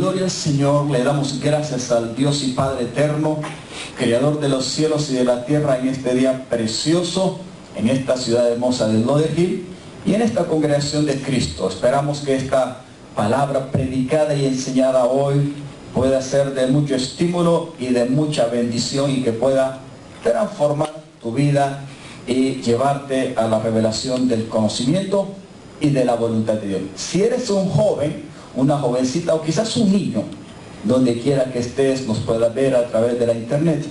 Gloria al Señor, le damos gracias al Dios y Padre eterno, Creador de los cielos y de la tierra, en este día precioso, en esta ciudad hermosa de Lauderhill y en esta congregación de Cristo. Esperamos que esta palabra predicada y enseñada hoy pueda ser de mucho estímulo y de mucha bendición, y que pueda transformar tu vida y llevarte a la revelación del conocimiento y de la voluntad de Dios. Si eres un joven, una jovencita o quizás un niño, donde quiera que estés, nos puedas ver a través de la internet,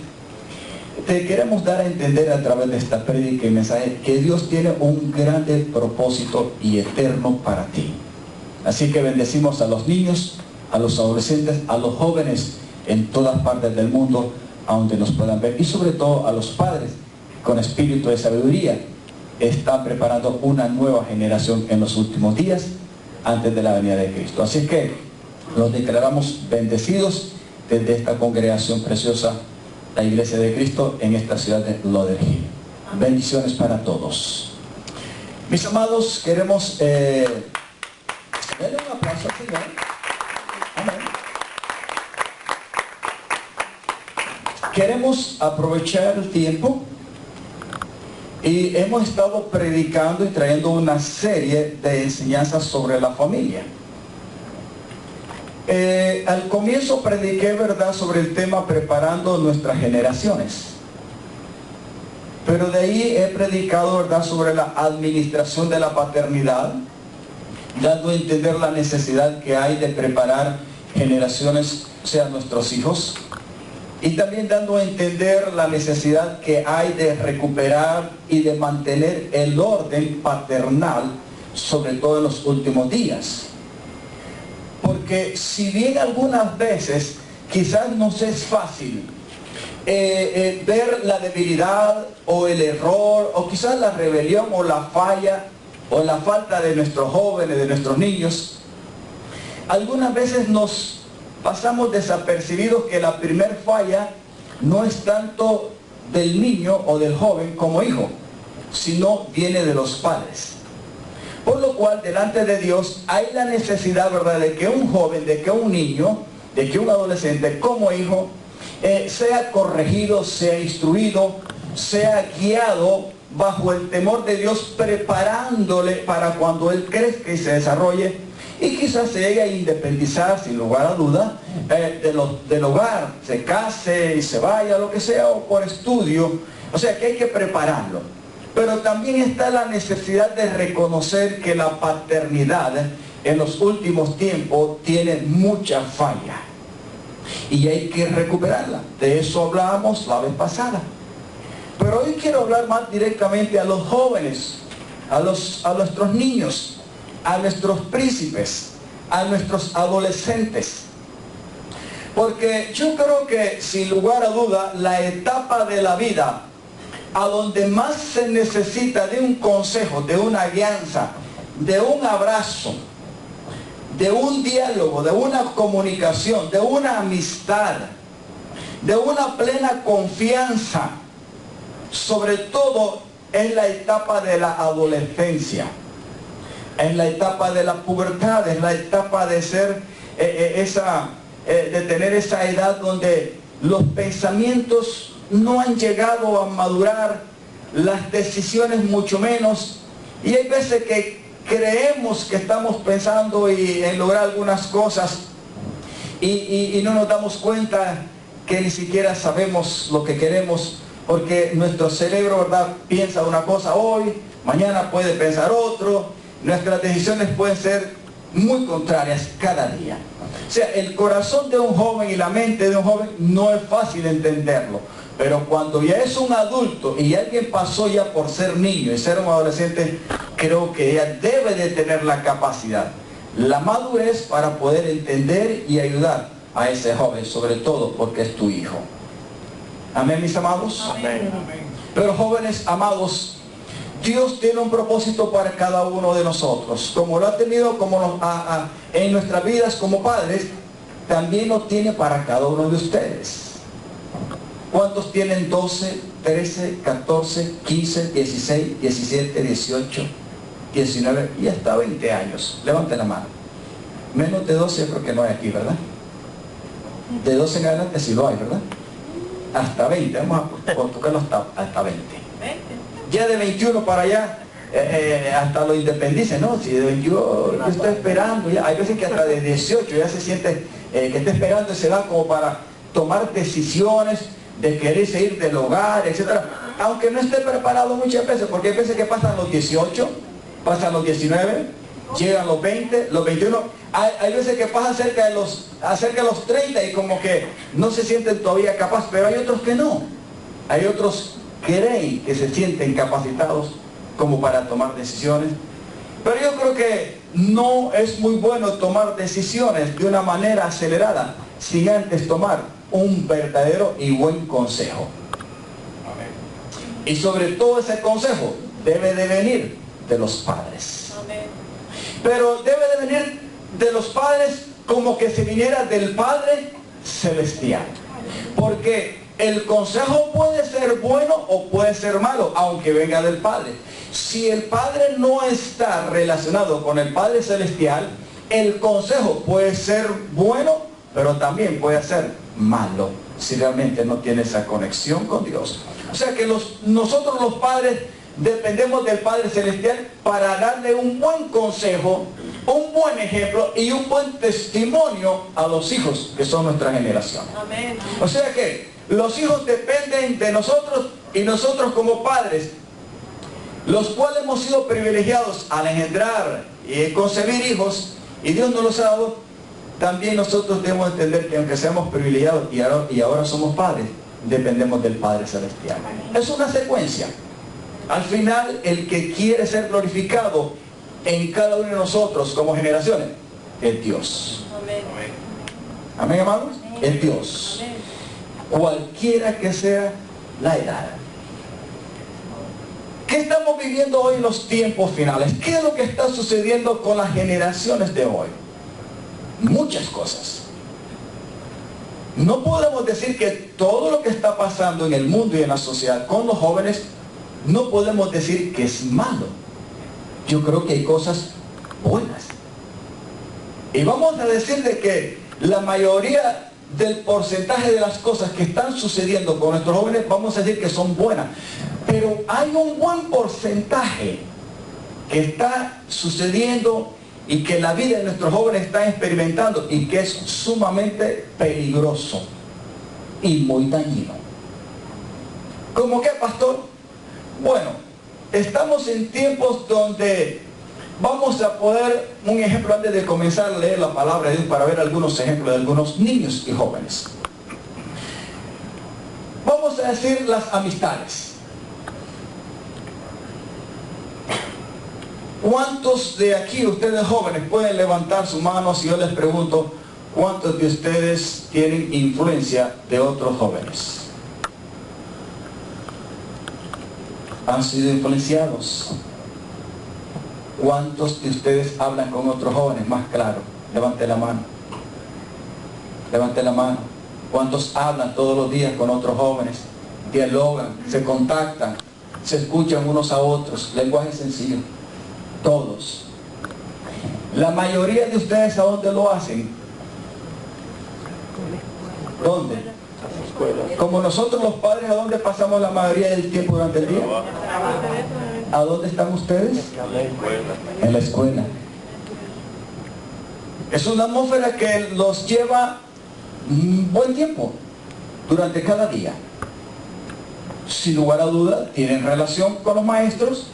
te queremos dar a entender a través de esta prédica y mensaje que Dios tiene un grande propósito y eterno para ti. Así que bendecimos a los niños, a los adolescentes, a los jóvenes en todas partes del mundo, a donde nos puedan ver, y sobre todo a los padres con espíritu de sabiduría. Están preparando una nueva generación en los últimos días antes de la venida de Cristo. Así que los declaramos bendecidos desde esta congregación preciosa, la Iglesia de Cristo, en esta ciudad de Lauderhill. Bendiciones para todos. Mis amados, queremos darle un aplauso al Señor. Amén. Queremos aprovechar el tiempo, y hemos estado predicando y trayendo una serie de enseñanzas sobre la familia. Al comienzo prediqué, ¿verdad?, sobre el tema preparando nuestras generaciones. Pero de ahí he predicado, ¿verdad?, sobre la administración de la paternidad, dando a entender la necesidad que hay de preparar generaciones, o sea, nuestros hijos. Y también dando a entender la necesidad que hay de recuperar y de mantener el orden paternal, sobre todo en los últimos días. Porque si bien algunas veces quizás nos es fácil ver la debilidad o el error, o quizás la rebelión o la falla o la falta de nuestros jóvenes, de nuestros niños, algunas veces nos pasamos desapercibidos que la primer falla no es tanto del niño o del joven como hijo, sino viene de los padres. Por lo cual, delante de Dios hay la necesidad, ¿verdad?, de que un joven, de que un niño, de que un adolescente como hijo sea corregido, sea instruido, sea guiado bajo el temor de Dios, preparándole para cuando él crezca y se desarrolle, y quizás se llegue a independizar, sin lugar a duda, del hogar, se case y se vaya, lo que sea, o por estudio. O sea que hay que prepararlo. Pero también está la necesidad de reconocer que la paternidad en los últimos tiempos tiene mucha falla, y hay que recuperarla. De eso hablábamos la vez pasada. Pero hoy quiero hablar más directamente a los jóvenes, a nuestros niños, a nuestros príncipes, a nuestros adolescentes. Porque yo creo que, sin lugar a duda, la etapa de la vida a donde más se necesita de un consejo, de una guianza, de un abrazo, de un diálogo, de una comunicación, de una amistad, de una plena confianza, sobre todo es la etapa de la adolescencia. Es la etapa de la pubertad, es la etapa de ser de tener esa edad donde los pensamientos no han llegado a madurar, las decisiones mucho menos, y hay veces que creemos que estamos pensando en lograr algunas cosas y no nos damos cuenta que ni siquiera sabemos lo que queremos, porque nuestro cerebro, ¿verdad?, piensa una cosa hoy, mañana puede pensar otro. Nuestras decisiones pueden ser muy contrarias cada día. O sea, el corazón de un joven y la mente de un joven no es fácil entenderlo. Pero cuando ya es un adulto y alguien pasó ya por ser niño y ser un adolescente, creo que ella debe de tener la capacidad, la madurez para poder entender y ayudar a ese joven, sobre todo porque es tu hijo. Amén, mis amados. Amén. Pero jóvenes amados, Dios tiene un propósito para cada uno de nosotros. Como lo ha tenido en nuestras vidas como padres, también lo tiene para cada uno de ustedes. ¿Cuántos tienen 12, 13, 14, 15, 16, 17, 18, 19 y hasta 20 años? Levanten la mano. Menos de 12 creo que no hay aquí, ¿verdad? De 12 en adelante sí lo hay, ¿verdad? Hasta 20, vamos a tocarlo hasta 20. Ya de 21 para allá, hasta lo independicen, ¿no? Si de 21, yo estoy esperando, ya. Hay veces que hasta de 18 ya se siente que está esperando esa edad como para tomar decisiones de quererse ir del hogar, etcétera, aunque no esté preparado muchas veces, porque hay veces que pasan los 18, pasan los 19, llegan los 20, los 21, hay veces que pasan cerca de los 30 y como que no se sienten todavía capaces, pero hay otros que no, hay otros que creen que se sienten capacitados como para tomar decisiones, pero yo creo que no es muy bueno tomar decisiones de una manera acelerada sin antes tomar un verdadero y buen consejo. Y sobre todo ese consejo debe de venir de los padres. Pero debe de venir de los padres como que si viniera del Padre Celestial. Porque el consejo puede ser bueno o puede ser malo, aunque venga del Padre. Si el Padre no está relacionado con el Padre Celestial, el consejo puede ser bueno, pero también puede ser malo, si realmente no tiene esa conexión con Dios. O sea que nosotros los padres dependemos del Padre Celestial para darle un buen consejo, un buen ejemplo y un buen testimonio a los hijos que son nuestra generación. Amén. O sea que los hijos dependen de nosotros y nosotros como padres, los cuales hemos sido privilegiados al engendrar y concebir hijos, y Dios nos los ha dado, también nosotros debemos entender que aunque seamos privilegiados y ahora somos padres, dependemos del Padre Celestial. Es una secuencia. Al final, el que quiere ser glorificado en cada uno de nosotros como generaciones es Dios. Amén. Amén, amados. Es Dios. Cualquiera que sea la edad. ¿Qué estamos viviendo hoy en los tiempos finales? ¿Qué es lo que está sucediendo con las generaciones de hoy? Muchas cosas. No podemos decir que todo lo que está pasando en el mundo y en la sociedad con los jóvenes, no podemos decir que es malo. Yo creo que hay cosas buenas. Y vamos a decir de que la mayoría del porcentaje de las cosas que están sucediendo con nuestros jóvenes, vamos a decir que son buenas. Pero hay un buen porcentaje que está sucediendo y que la vida de nuestros jóvenes está experimentando y que es sumamente peligroso y muy dañino. ¿Cómo qué, pastor? Bueno, estamos en tiempos donde vamos a poder, un ejemplo antes de comenzar a leer la palabra de Dios para ver algunos ejemplos de algunos niños y jóvenes. Vamos a decir las amistades. ¿Cuántos de aquí, ustedes jóvenes, pueden levantar su mano si yo les pregunto cuántos de ustedes tienen influencia de otros jóvenes? ¿Han sido influenciados? ¿Cuántos de ustedes hablan con otros jóvenes? Más claro, levante la mano. Levante la mano. ¿Cuántos hablan todos los días con otros jóvenes? Dialogan, se contactan, se escuchan unos a otros, lenguaje sencillo. Todos. La mayoría de ustedes, ¿a dónde lo hacen? ¿Dónde? Como nosotros los padres, ¿a dónde pasamos la mayoría del tiempo durante el día? ¿A dónde están ustedes? En la escuela. Es una atmósfera que los lleva un buen tiempo durante cada día. Sin lugar a duda, tienen relación con los maestros,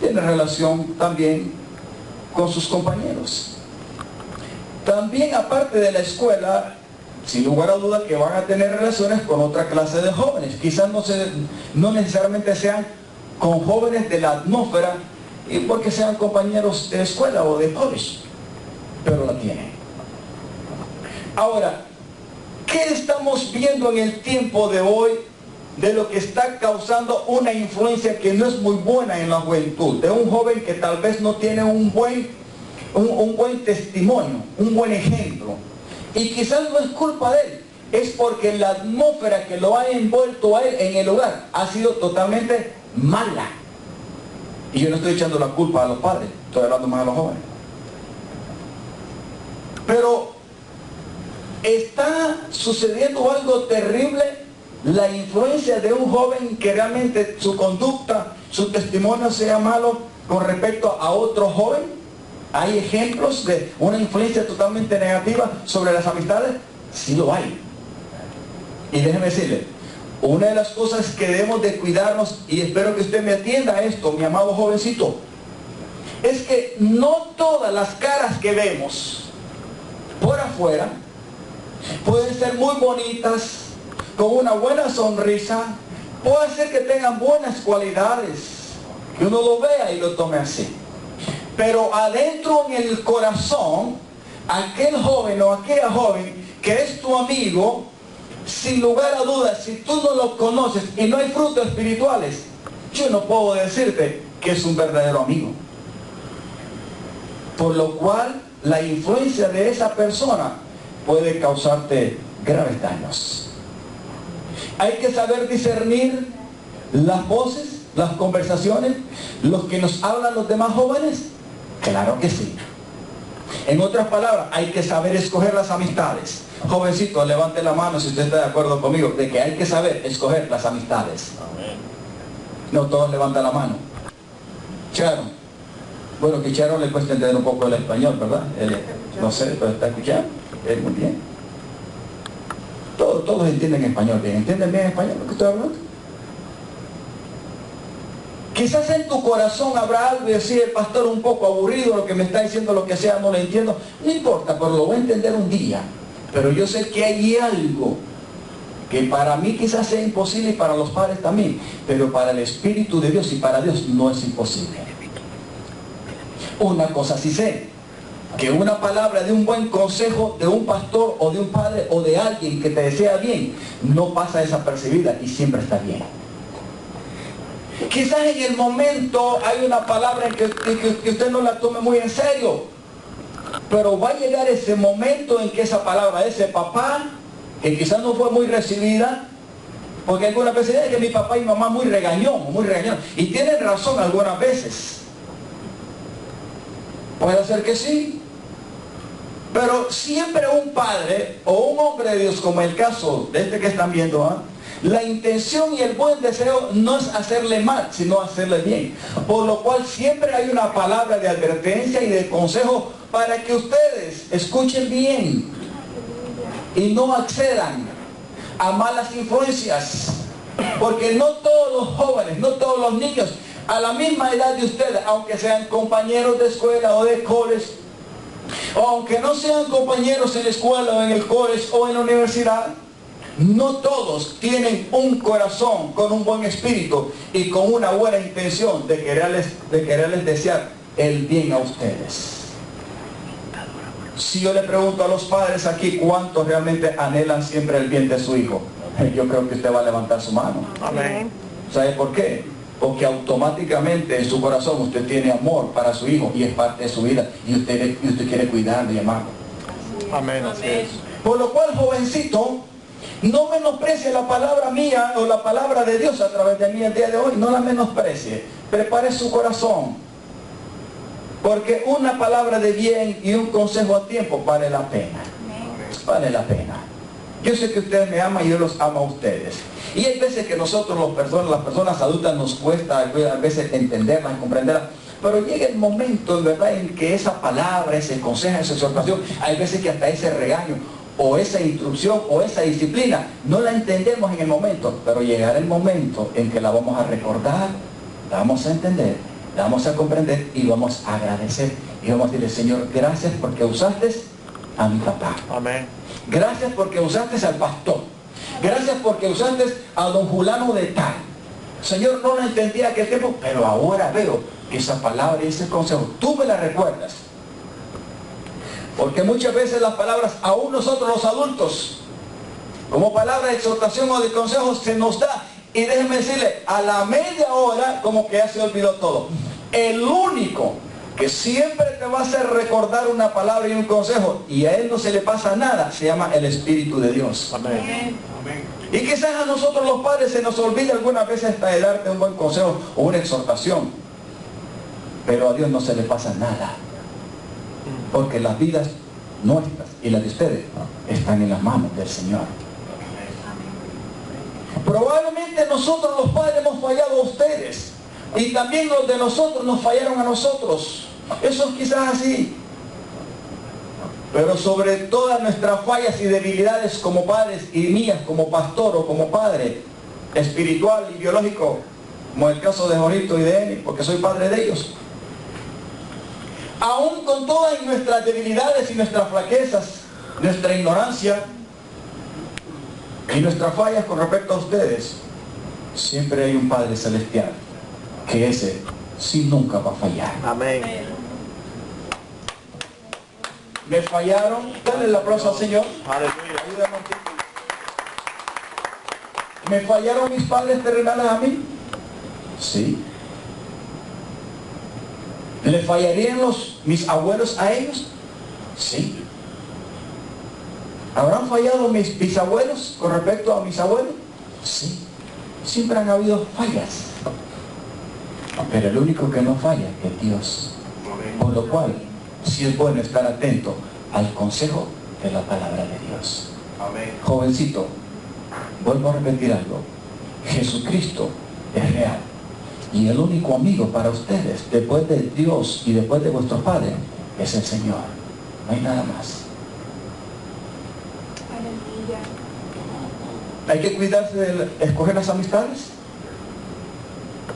tienen relación también con sus compañeros. También, aparte de la escuela, sin lugar a duda que van a tener relaciones con otra clase de jóvenes. Quizás no necesariamente sean con jóvenes de la atmósfera y porque sean compañeros de escuela o de college, pero la tienen. Ahora, ¿qué estamos viendo en el tiempo de hoy de lo que está causando una influencia que no es muy buena en la juventud? De un joven que tal vez no tiene un buen testimonio, un buen ejemplo. Y quizás no es culpa de él, es porque la atmósfera que lo ha envuelto a él en el hogar ha sido totalmente mala. Y yo no estoy echando la culpa a los padres, estoy hablando más a los jóvenes. Pero está sucediendo algo terrible, la influencia de un joven que realmente su conducta, su testimonio sea malo con respecto a otro joven. ¿Hay ejemplos de una influencia totalmente negativa sobre las amistades? Sí lo hay. Y déjeme decirle, una de las cosas que debemos de cuidarnos, y espero que usted me atienda a esto, mi amado jovencito, es que no todas las caras que vemos por afuera pueden ser muy bonitas, con una buena sonrisa, puede ser que tengan buenas cualidades, que uno lo vea y lo tome así. Pero adentro en el corazón, aquel joven o aquella joven que es tu amigo, sin lugar a dudas, si tú no lo conoces y no hay frutos espirituales, yo no puedo decirte que es un verdadero amigo. Por lo cual, la influencia de esa persona puede causarte graves daños. Hay que saber discernir las voces, las conversaciones, los que nos hablan los demás jóvenes. Claro que sí. En otras palabras, hay que saber escoger las amistades. Jovencito, levante la mano si usted está de acuerdo conmigo, de que hay que saber escoger las amistades. No todos levantan la mano. Charo. Bueno, que Charo le cuesta entender un poco el español, ¿verdad? No sé, pero está escuchando. Muy bien. Todos entienden español bien. ¿Entienden bien español lo que estoy hablando? Quizás en tu corazón habrá algo y decir, el pastor un poco aburrido, lo que me está diciendo, lo que sea, no lo entiendo. No importa, pero lo voy a entender un día. Pero yo sé que hay algo que para mí quizás sea imposible y para los padres también. Pero para el Espíritu de Dios y para Dios no es imposible. Una cosa sí sé, que una palabra de un buen consejo de un pastor o de un padre o de alguien que te desea bien, no pasa desapercibida y siempre está bien. Quizás en el momento hay una palabra en que usted no la tome muy en serio, pero va a llegar ese momento en que esa palabra de ese papá, que quizás no fue muy recibida, porque algunas veces es que mi papá y mamá muy regañón, y tienen razón algunas veces. Puede ser que sí, pero siempre un padre o un hombre de Dios, como el caso de este que están viendo, la intención y el buen deseo no es hacerle mal, sino hacerle bien. Por lo cual siempre hay una palabra de advertencia y de consejo para que ustedes escuchen bien y no accedan a malas influencias. Porque no todos los jóvenes, no todos los niños, a la misma edad de ustedes, aunque sean compañeros de escuela o de college, o aunque no sean compañeros en la escuela o en el college o en la universidad, no todos tienen un corazón con un buen espíritu y con una buena intención de quererles desear el bien a ustedes. Si yo le pregunto a los padres aquí cuántos realmente anhelan siempre el bien de su hijo, yo creo que usted va a levantar su mano. Amén. ¿Sabe por qué? Porque automáticamente en su corazón usted tiene amor para su hijo y es parte de su vida y usted quiere cuidarlo y amarlo. Amén, así es. Por lo cual, jovencito, no menosprecie la palabra mía o la palabra de Dios a través de mí el día de hoy. No la menosprecie. Prepare su corazón. Porque una palabra de bien y un consejo a tiempo vale la pena. Vale la pena. Yo sé que ustedes me aman y yo los amo a ustedes. Y hay veces que nosotros las personas adultas nos cuesta a veces entenderlas, comprenderlas. Pero llega el momento, ¿verdad?, en que esa palabra, ese consejo, esa exhortación, hay veces que hasta ese regaño, o esa instrucción, o esa disciplina, no la entendemos en el momento. Pero llegará el momento en que la vamos a recordar, la vamos a entender, la vamos a comprender y vamos a agradecer. Y vamos a decirle, Señor, gracias porque usaste a mi papá. Amén. Gracias porque usaste al pastor. Gracias porque usaste a don fulano de tal. Señor, no lo entendía aquel tiempo, pero ahora veo que esa palabra y ese consejo, tú me la recuerdas. Porque muchas veces las palabras, aún nosotros los adultos, como palabra de exhortación o de consejo, se nos da. Y déjenme decirle, a la media hora, como que ya se olvidó todo. El único que siempre te va a hacer recordar una palabra y un consejo, y a él no se le pasa nada, se llama el Espíritu de Dios. Amén. Y quizás a nosotros los padres se nos olvida algunas veces hasta de darte un buen consejo o una exhortación. Pero a Dios no se le pasa nada. Porque las vidas nuestras y las de ustedes están en las manos del Señor. Probablemente nosotros los padres hemos fallado a ustedes y también los de nosotros nos fallaron a nosotros. Eso es quizás así. Pero sobre todas nuestras fallas y debilidades como padres y mías como pastor o como padre espiritual y biológico, como el caso de Jorito y de Eni, porque soy padre de ellos, aún con todas nuestras debilidades y nuestras flaquezas, nuestra ignorancia y nuestras fallas con respecto a ustedes, siempre hay un Padre Celestial que ese sí nunca va a fallar. Amén. Me fallaron, dale el aplauso al Señor. Aleluya. Ayúdame aquí. ¿Me fallaron mis padres terrenales a mí? Sí. ¿Le fallarían mis abuelos a ellos? Sí. ¿Habrán fallado mis bisabuelos con respecto a mis abuelos? Sí. Siempre han habido fallas. Pero el único que no falla es Dios. Por lo cual, sí es bueno estar atento al consejo de la palabra de Dios. Amén. Jovencito, vuelvo a repetir algo. Jesucristo es real. Y el único amigo para ustedes, después de Dios y después de vuestro Padre, es el Señor. No hay nada más. Hay que cuidarse de escoger las amistades.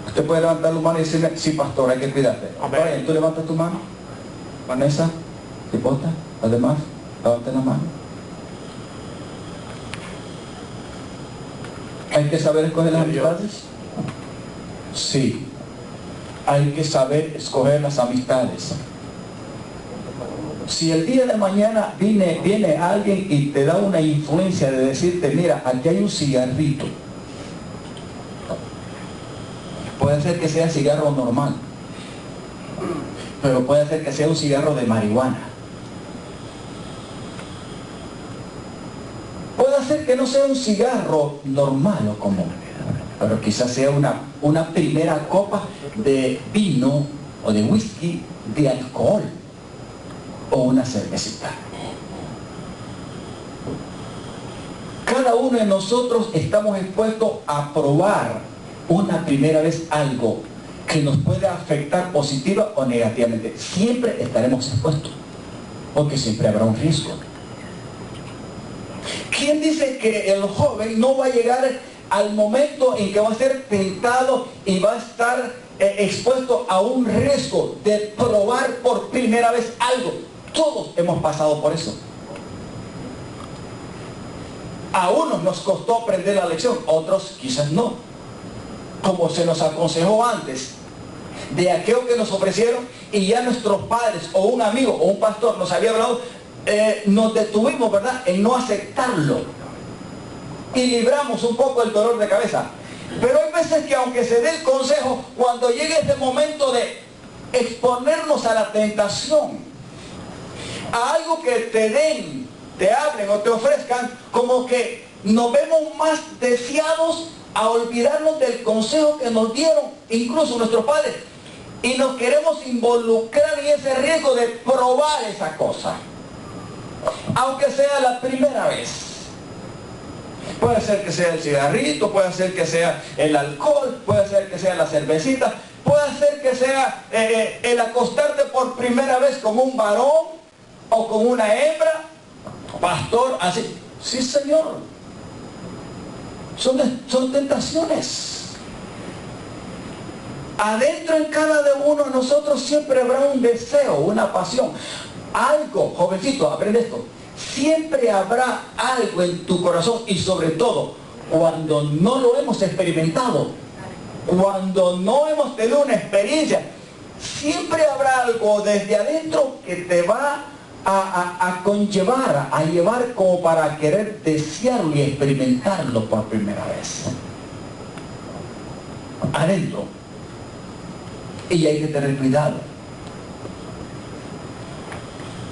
Usted puede levantar la mano y decirle, sí, pastor, hay que cuidarte. Brian, tú levantas tu mano. Vanessa, Cipota, los demás, levanten la mano. ¿Hay que saber escoger las amistades? Sí. Hay que saber escoger las amistades. Si el día de mañana viene alguien y te da una influencia de decirte, mira, aquí hay un cigarrito. Puede ser que sea cigarro normal, pero puede ser que sea un cigarro de marihuana. Puede ser que no sea un cigarro normal o común, pero quizás sea una primera copa de vino o de whisky de alcohol o una cervecita. Cada uno de nosotros estamos expuestos a probar una primera vez algo que nos puede afectar positiva o negativamente. Siempre estaremos expuestos, porque siempre habrá un riesgo. ¿Quién dice que el joven no va a llegar al momento en que va a ser tentado y va a estar expuesto a un riesgo de probar por primera vez algo? Todos hemos pasado por eso. A unos nos costó aprender la lección, otros quizás no. Como se nos aconsejó antes, de aquello que nos ofrecieron y ya nuestros padres o un amigo o un pastor nos había hablado, nos detuvimos, ¿verdad?, en no aceptarlo y libramos un poco el dolor de cabeza. Pero hay veces que aunque se dé el consejo, cuando llegue este momento de exponernos a la tentación, a algo que te den, te hablen o te ofrezcan, como que nos vemos más deseados a olvidarnos del consejo que nos dieron, incluso nuestros padres, y nos queremos involucrar en ese riesgo de probar esa cosa, aunque sea la primera vez. Puede ser que sea el cigarrito, puede ser que sea el alcohol, puede ser que sea la cervecita, puede ser que sea el acostarte por primera vez con un varón o con una hembra. Pastor, así, sí, Señor. Son tentaciones. Adentro en cada de uno de nosotros siempre habrá un deseo, una pasión. Algo, jovencito, aprende esto. Siempre habrá algo en tu corazón y sobre todo cuando no lo hemos experimentado, cuando no hemos tenido una experiencia, siempre habrá algo desde adentro que te va a conllevar, a llevar como para querer desearlo y experimentarlo por primera vez. Adentro. Y hay que tener cuidado.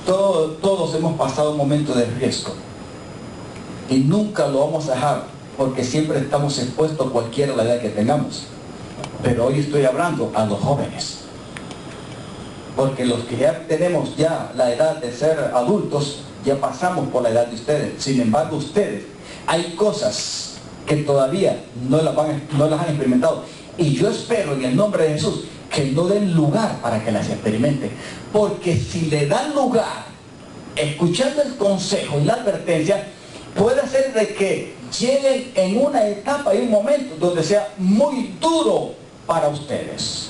Todos hemos pasado un momento de riesgo. Y nunca lo vamos a dejar, porque siempre estamos expuestos a cualquier edad que tengamos. Pero hoy estoy hablando a los jóvenes. porque los que ya tenemos ya la edad de ser adultos, ya pasamos por la edad de ustedes. Sin embargo, ustedes, hay cosas que todavía no las han experimentado. Y yo espero en el nombre de Jesús que no den lugar para que las experimenten. Porque si le dan lugar, escuchando el consejo y la advertencia, puede ser de que lleguen en una etapa y un momento donde sea muy duro para ustedes.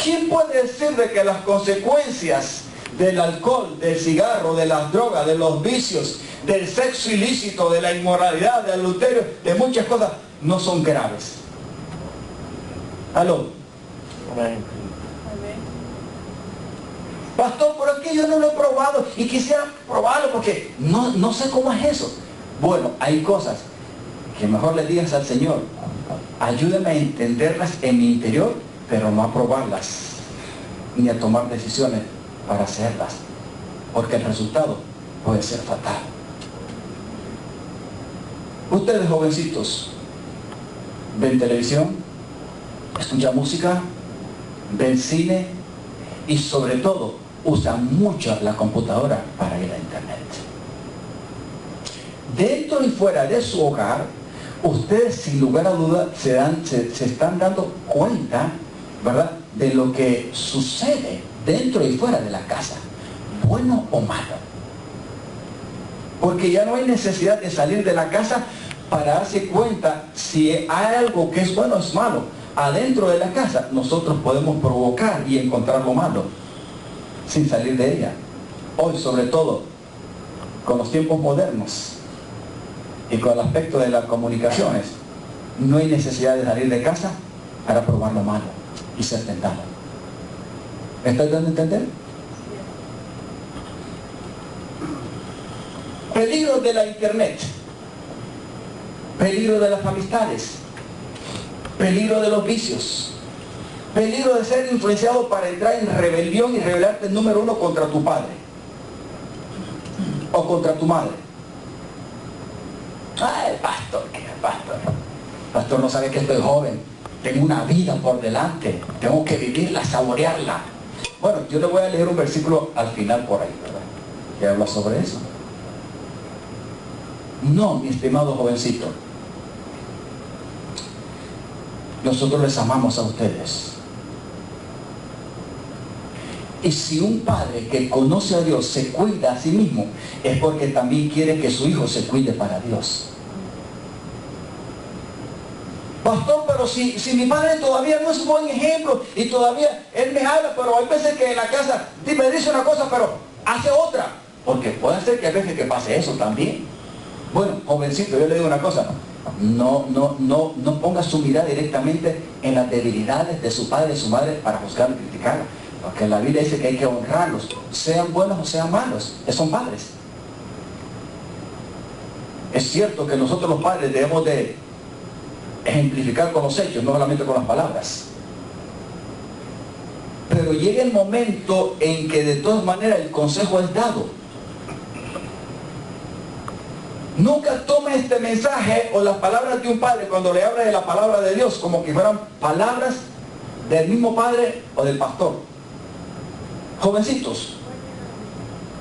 ¿Quién puede decir de que las consecuencias del alcohol, del cigarro, de las drogas, de los vicios, del sexo ilícito, de la inmoralidad, del adulterio, de muchas cosas, no son graves? ¿Aló? Amén. Pastor, por aquí yo no lo he probado y quisiera probarlo porque no sé cómo es eso. Bueno, hay cosas que mejor le digas al Señor, ayúdame a entenderlas en mi interior, pero no a probarlas, ni a tomar decisiones para hacerlas, porque el resultado puede ser fatal. Ustedes, jovencitos, ven televisión, escuchan música, ven cine y sobre todo usan mucho la computadora para ir a internet. Dentro y fuera de su hogar, ustedes sin lugar a duda se están dando cuenta, ¿verdad?, de lo que sucede dentro y fuera de la casa, bueno o malo. Porque ya no hay necesidad de salir de la casa para darse cuenta si hay algo que es bueno o es malo. Adentro de la casa nosotros podemos provocar y encontrar lo malo sin salir de ella. Hoy, sobre todo con los tiempos modernos y con el aspecto de las comunicaciones, no hay necesidad de salir de casa para probar lo malo y ser tentado. ¿Me estoy dando a entender? Peligro de la internet, peligro de las amistades, peligro de los vicios, peligro de ser influenciado para entrar en rebelión y rebelarte, número uno, contra tu padre o contra tu madre. Ay, pastor, ¿qué pastor? Pastor, no sabe que estoy joven, tengo una vida por delante, tengo que vivirla, saborearla. Bueno, yo le voy a leer un versículo al final por ahí, ¿verdad?, que habla sobre eso. No, mi estimado jovencito, nosotros les amamos a ustedes. Y si un padre que conoce a Dios se cuida a sí mismo, es porque también quiere que su hijo se cuide para Dios. Pastor, pero si mi padre todavía no es un buen ejemplo y todavía él me habla, pero hay veces que en la casa me dice una cosa pero hace otra, porque puede ser que hay veces que pase eso también. Bueno, jovencito, yo le digo una cosa, no ponga su mirada directamente en las debilidades de su padre y su madre para juzgarlo y criticarlo, porque la Biblia dice que hay que honrarlos, sean buenos o sean malos, son padres. Es cierto que nosotros los padres debemos de ejemplificar con los hechos, no solamente con las palabras, pero llega el momento en que de todas maneras el consejo es dado. Nunca tome este mensaje o las palabras de un padre cuando le habla de la palabra de Dios como que fueran palabras del mismo padre o del pastor. Jovencitos,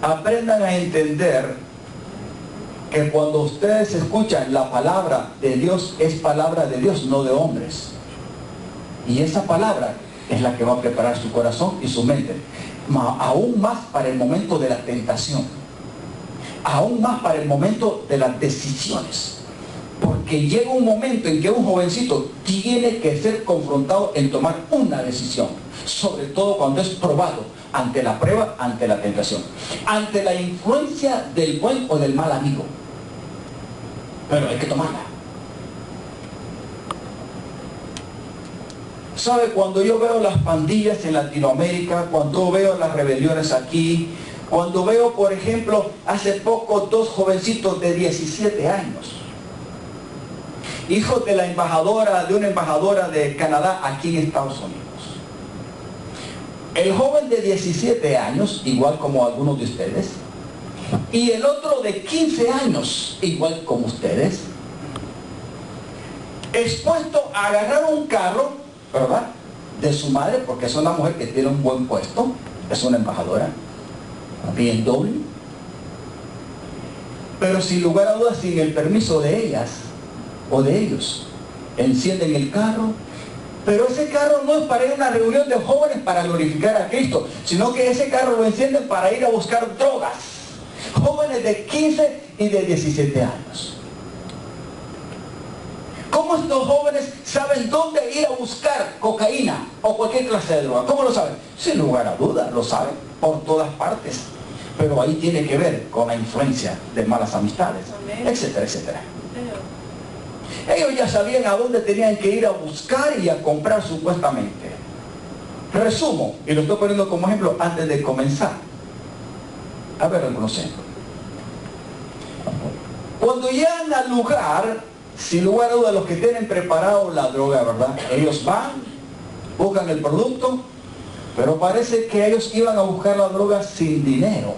aprendan a entender que cuando ustedes escuchan la palabra de Dios, es palabra de Dios, no de hombres. Y esa palabra es la que va a preparar su corazón y su mente, aún más para el momento de la tentación, aún más para el momento de las decisiones. Porque llega un momento en que un jovencito tiene que ser confrontado en tomar una decisión, sobre todo cuando es probado ante la prueba, ante la tentación, ante la influencia del buen o del mal amigo. Pero hay que tomarla. ¿Sabe? Cuando yo veo las pandillas en Latinoamérica, cuando veo las rebeliones aquí, cuando veo, por ejemplo, hace poco 2 jovencitos de 17 años, hijos de una embajadora de Canadá aquí en Estados Unidos. El joven de 17 años, igual como algunos de ustedes, y el otro de 15 años, igual como ustedes, expuesto a agarrar un carro, ¿verdad?, de su madre, porque es una mujer que tiene un buen puesto, es una embajadora, bien doble, pero sin lugar a dudas, sin el permiso de ellas o de ellos, encienden el carro. Pero ese carro no es para ir a una reunión de jóvenes para glorificar a Cristo, sino que ese carro lo encienden para ir a buscar drogas. Jóvenes de 15 y de 17 años. ¿Cómo estos jóvenes saben dónde ir a buscar cocaína o cualquier clase de droga? ¿Cómo lo saben? Sin lugar a dudas, lo saben por todas partes. Pero ahí tiene que ver con la influencia de malas amistades, etcétera, etcétera. Ellos ya sabían a dónde tenían que ir a buscar y a comprar supuestamente. Resumo, y lo estoy poniendo como ejemplo antes de comenzar. A ver algunos ejemplos. Cuando llegan al lugar, sin lugar a dudas, los que tienen preparado la droga, ¿verdad? Ellos van, buscan el producto, pero parece que ellos iban a buscar la droga sin dinero.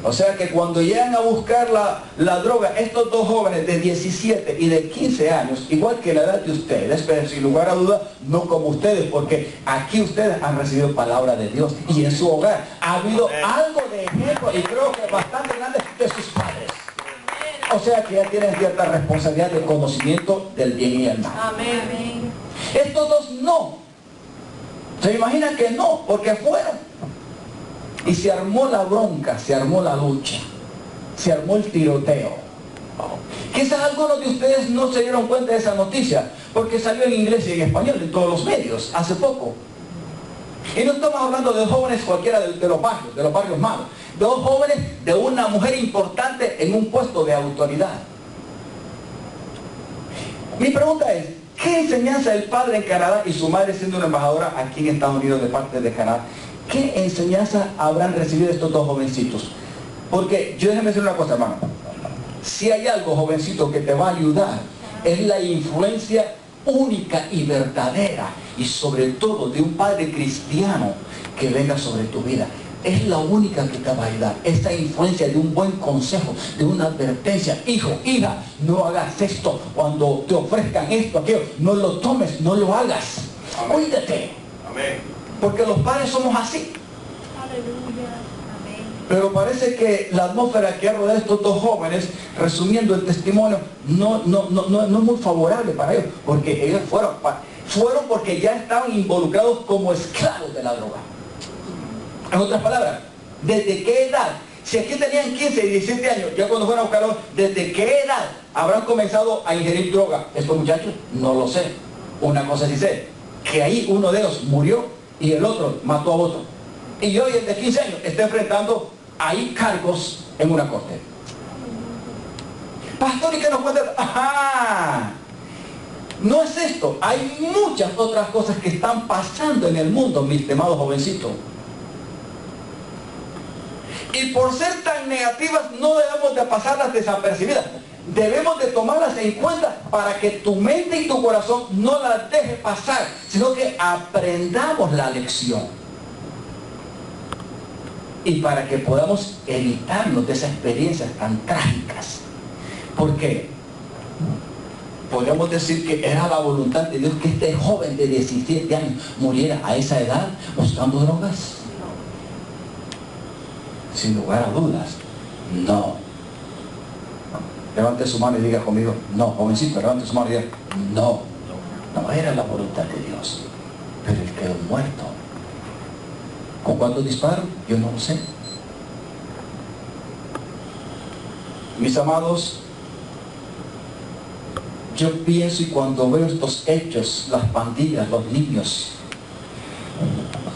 O sea que cuando llegan a buscar la droga, estos dos jóvenes de 17 y de 15 años, igual que la edad de ustedes, pero sin lugar a dudas, no como ustedes, porque aquí ustedes han recibido palabra de Dios y en su hogar ha habido algo de ejemplo, y creo que bastante grande, de sus padres. O sea que ya tienen cierta responsabilidad de conocimiento del bien y el mal. Amén. Estos dos no. ¿Se imaginan que no? Porque fueron. Y se armó la bronca, se armó la lucha, se armó el tiroteo. Quizás algunos de ustedes no se dieron cuenta de esa noticia, porque salió en inglés y en español en todos los medios, hace poco. Y no estamos hablando de jóvenes cualquiera de los barrios malos, de dos jóvenes de una mujer importante en un puesto de autoridad. Mi pregunta es, ¿qué enseñanza el padre en Canadá y su madre siendo una embajadora aquí en Estados Unidos de parte de Canadá? ¿Qué enseñanza habrán recibido estos dos jovencitos? Porque yo déjeme decir una cosa, hermano. Si hay algo, jovencito, que te va a ayudar, es la influencia única y verdadera, y sobre todo de un padre cristiano que venga sobre tu vida. Es la única que te va a ayudar. Esta influencia de un buen consejo, de una advertencia. Hijo, hija, no hagas esto. Cuando te ofrezcan esto, aquello, no lo tomes, no lo hagas. Amén. Cuídate. Amén. Porque los padres somos así. Aleluya. Amén. Pero parece que la atmósfera que ha rodeado a estos dos jóvenes, resumiendo el testimonio, no es muy favorable para ellos, porque ellos fueron porque ya estaban involucrados como esclavos de la droga. En otras palabras, ¿desde qué edad? Si aquí tenían 15 y 17 años, ya cuando fueron a buscarlo, ¿desde qué edad habrán comenzado a ingerir droga estos muchachos? No lo sé. Una cosa sí sé, que ahí uno de ellos murió y el otro mató a otro. Y hoy el de 15 años está enfrentando ahí cargos en una corte. Pastor, ¿y qué nos cuenta? ¡Ajá! No es esto. Hay muchas otras cosas que están pasando en el mundo, mi estimado jovencito. Y por ser tan negativas, no debemos de pasarlas desapercibidas. Debemos de tomarlas en cuenta para que tu mente y tu corazón no las deje pasar, sino que aprendamos la lección. Y para que podamos evitarnos de esas experiencias tan trágicas. Porque podríamos decir que era la voluntad de Dios que este joven de 17 años muriera a esa edad buscando drogas. Sin lugar a dudas, no. Levante su mano y diga conmigo, no, jovencito, levante su mano y diga, no, no era la voluntad de Dios, pero él quedó muerto. ¿Con cuántos disparos? Yo no lo sé. Mis amados, yo pienso y cuando veo estos hechos, las pandillas, los niños,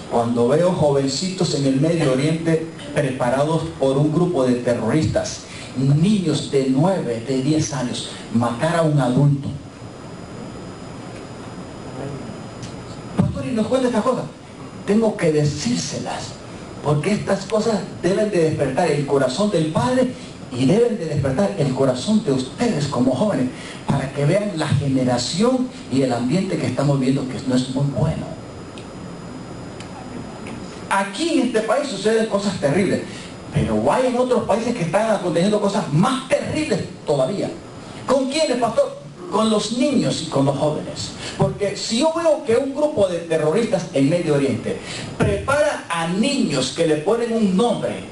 cuando veo jovencitos en el Medio Oriente preparados por un grupo de terroristas, niños de 9, de 10 años, matar a un adulto. Pastor, y nos cuenta estas cosas. Tengo que decírselas, porque estas cosas deben de despertar el corazón del Padre y deben de despertar el corazón de ustedes como jóvenes, para que vean la generación y el ambiente que estamos viendo, que no es muy bueno. Aquí en este país suceden cosas terribles, pero hay en otros países que están aconteciendo cosas más terribles todavía. ¿Con quiénes, pastor? con los niños y con los jóvenes. Porque si yo veo que un grupo de terroristas en Medio Oriente prepara a niños que le ponen un nombre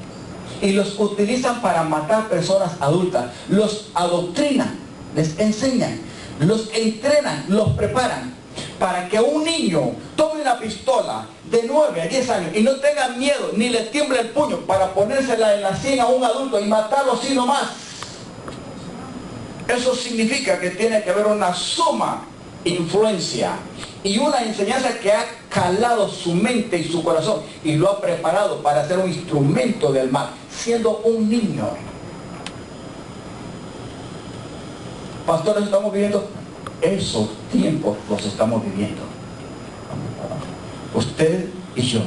y los utilizan para matar personas adultas, los adoctrinan, les enseñan, los entrenan, los preparan para que un niño tome una pistola de 9 a 10 años y no tenga miedo ni le tiemble el puño para ponérsela en la sien a un adulto y matarlo así nomás. Eso significa que tiene que haber una suma influencia y una enseñanza que ha calado su mente y su corazón y lo ha preparado para ser un instrumento del mal, siendo un niño. Pastores, estamos viviendo esos tiempos, los estamos viviendo. Usted y yo.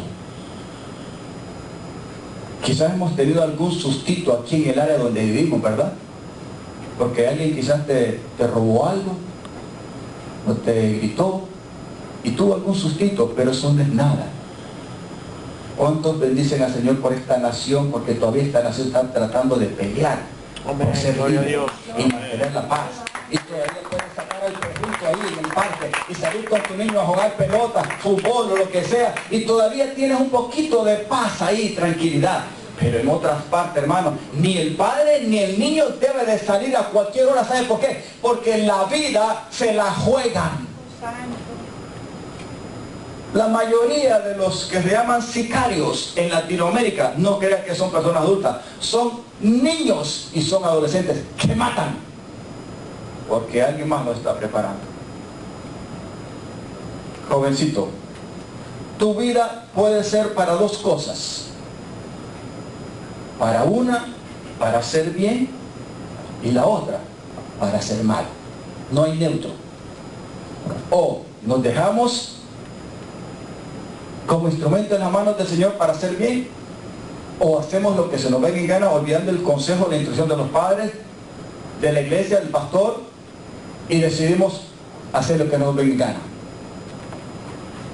Quizás hemos tenido algún sustito aquí en el área donde vivimos, ¿verdad? Porque alguien quizás te robó algo, o te gritó, y tuvo algún sustito, pero eso no es nada. ¿Cuántos bendicen al Señor por esta nación? Porque todavía esta nación está tratando de pelear por ser libre y mantener la paz. Y todavía puedes sacar al perrito ahí en el parque y salir con tu niño a jugar pelota, fútbol o lo que sea, y todavía tienes un poquito de paz ahí, tranquilidad. Pero en otras partes, hermano, ni el padre ni el niño debe de salir a cualquier hora. ¿Sabe por qué? Porque la vida se la juegan. La mayoría de los que se llaman sicarios en Latinoamérica, no crean que son personas adultas, son niños y son adolescentes que matan porque alguien más lo está preparando. Jovencito, tu vida puede ser para dos cosas. Para una, para hacer bien, y la otra, para hacer mal. No hay neutro. O nos dejamos como instrumento en las manos del Señor para hacer bien, o hacemos lo que se nos venga en gana, olvidando el consejo, la instrucción de los padres, de la iglesia, del pastor, y decidimos hacer lo que nos venga en gana.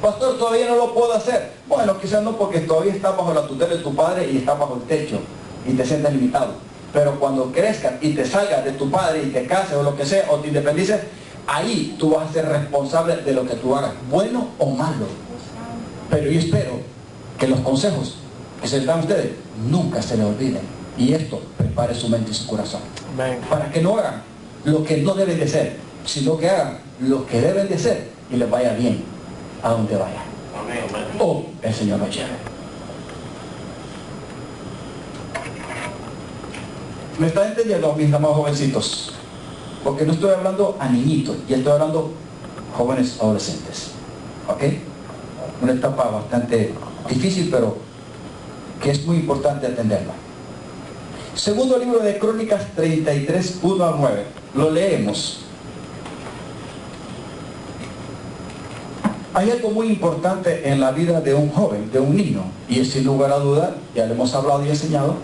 Pastor, todavía no lo puedo hacer. Bueno, quizás no, porque todavía estás bajo la tutela de tu padre y estás bajo el techo y te sientes limitado. Pero cuando crezcas y te salgas de tu padre y te cases o lo que sea, o te independices, ahí tú vas a ser responsable de lo que tú hagas, bueno o malo. Pero yo espero que los consejos que se les dan a ustedes nunca se les olviden. Y esto prepare su mente y su corazón. Para que no hagan lo que no deben de ser, sino que hagan lo que deben de ser y les vaya bien a donde vayan. O el Señor nos lleve. ¿Me están entendiendo, mis amados jovencitos? Porque no estoy hablando a niñitos, ya estoy hablando jóvenes adolescentes. ¿Ok? Una etapa bastante difícil, pero que es muy importante atenderla. Segundo libro de Crónicas 33, 1 al 9. Lo leemos. Hay algo muy importante en la vida de un joven, de un niño, y es sin lugar a duda, ya le hemos hablado y enseñado,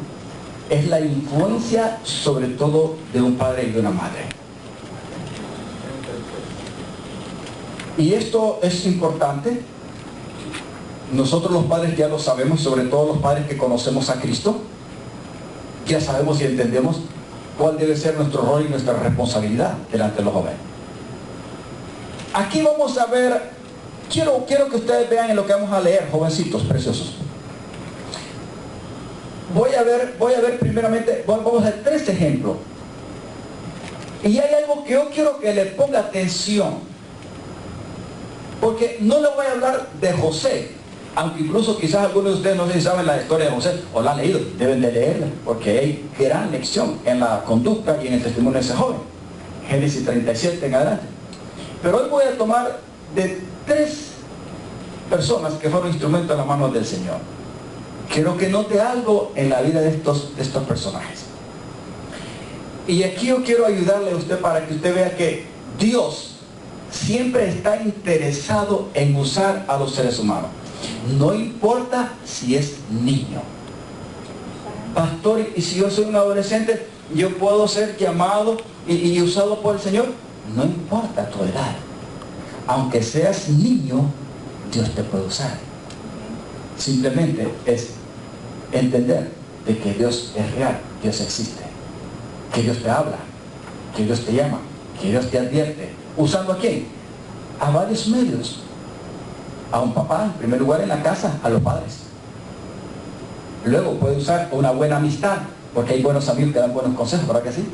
es la influencia sobre todo de un padre y de una madre. Y esto es importante. Nosotros los padres ya lo sabemos, sobre todo los padres que conocemos a Cristo, ya sabemos y entendemos cuál debe ser nuestro rol y nuestra responsabilidad delante de los jóvenes. Aquí vamos a ver, quiero que ustedes vean en lo que vamos a leer, jovencitos preciosos. Voy a ver primeramente, vamos a ver 3 ejemplos. Y hay algo que yo quiero que le ponga atención. Porque no le voy a hablar de José, aunque incluso quizás algunos de ustedes no sé si saben la historia de José, o la han leído, deben de leerla, porque hay gran lección en la conducta y en el testimonio de ese joven. Génesis 37 en adelante. Pero hoy voy a tomar de 3 personas que fueron instrumentos en las manos del Señor. Quiero que note algo en la vida de estos personajes. Y aquí yo quiero ayudarle a usted para que usted vea que Dios siempre está interesado en usar a los seres humanos. No importa si es niño. Pastor, y si yo soy un adolescente, yo puedo ser llamado y usado por el Señor. No importa tu edad. Aunque seas niño, Dios te puede usar. Simplemente es entender de que Dios es real, Dios existe, que Dios te habla, que Dios te llama, que Dios te advierte. ¿Usando a quién? A varios medios. A un papá, en primer lugar en la casa, a los padres. Luego puede usar una buena amistad, porque hay buenos amigos que dan buenos consejos, ¿verdad que sí?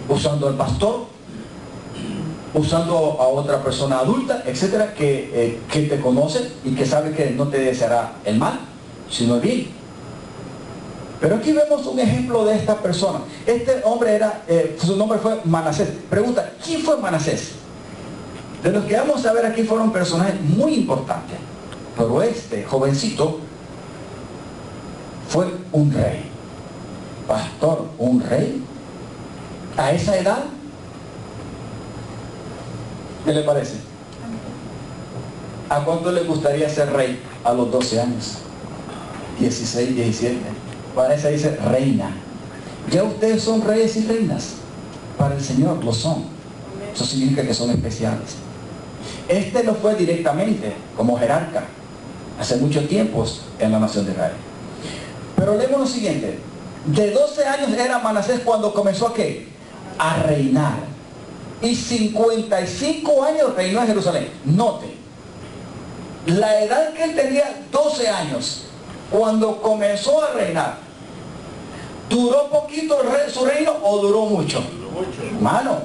Usando al pastor, usando a otra persona adulta, etcétera, que te conoce y que sabe que no te deseará el mal, sino el bien. Pero aquí vemos un ejemplo de esta persona. Este hombre su nombre fue Manasés. Pregunta, ¿quién fue Manasés? De los que vamos a ver aquí fueron personajes muy importantes. Pero este jovencito fue un rey. Pastor, un rey. A esa edad, ¿qué le parece? ¿A cuánto le gustaría ser rey? A los 12 años, 16, 17. Para esa dice reina. Ya ustedes son reyes y reinas. Para el Señor lo son. Eso significa que son especiales. Este no fue directamente como jerarca hace muchos tiempos en la nación de Israel. Pero leemos lo siguiente. De 12 años era Manasés cuando comenzó ¿a qué? A reinar. Y 55 años reinó en Jerusalén. Note, la edad que él tenía, 12 años, cuando comenzó a reinar. ¿Duró poquito su reino o duró mucho? Hermano,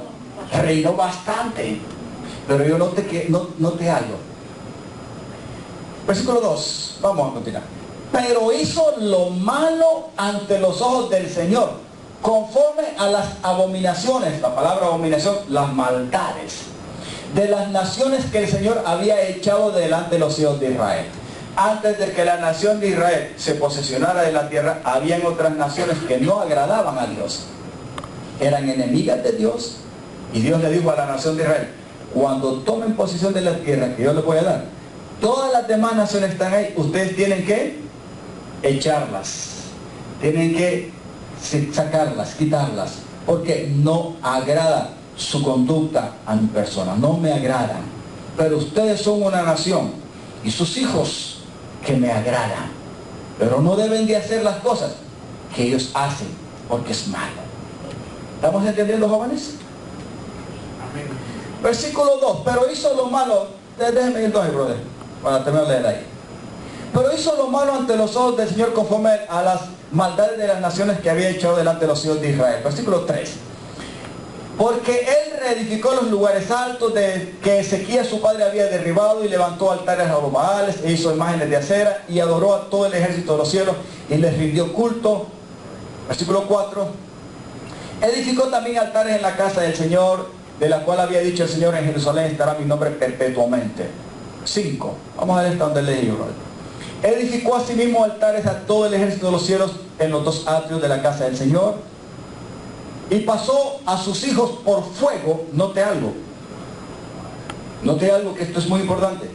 reinó bastante. Pero yo noté algo. Versículo 2, vamos a continuar. Pero hizo lo malo ante los ojos del Señor, conforme a las abominaciones, la palabra abominación, las maldades, de las naciones que el Señor había echado delante de los hijos de Israel. Antes de que la nación de Israel se posesionara de la tierra, habían otras naciones que no agradaban a Dios. Eran enemigas de Dios. Y Dios le dijo a la nación de Israel, cuando tomen posesión de la tierra que yo les voy a dar, todas las demás naciones están ahí, ustedes tienen que echarlas, tienen que sacarlas, quitarlas, porque no agrada su conducta a mi persona, no me agradan. Pero ustedes son una nación y sus hijos que me agradan, pero no deben de hacer las cosas que ellos hacen, porque es malo. ¿Estamos entendiendo, jóvenes? Amén. Versículo 2, pero hizo lo malo, déjenme ir 2, brother, para terminar de leer ahí. Pero hizo lo malo ante los ojos del Señor conforme a las maldades de las naciones que había echado delante de los hijos de Israel. Versículo 3. Porque él reedificó los lugares altos de que Ezequías su padre había derribado y levantó altares a los Baales e hizo imágenes de acera y adoró a todo el ejército de los cielos y les rindió culto. Versículo 4. Edificó también altares en la casa del Señor, de la cual había dicho el Señor, en Jerusalén estará mi nombre perpetuamente. 5. Vamos a ver hasta donde leí, brother. Edificó asimismo altares a todo el ejército de los cielos en los 2 atrios de la casa del Señor. Y pasó a sus hijos por fuego. Note algo que esto es muy importante.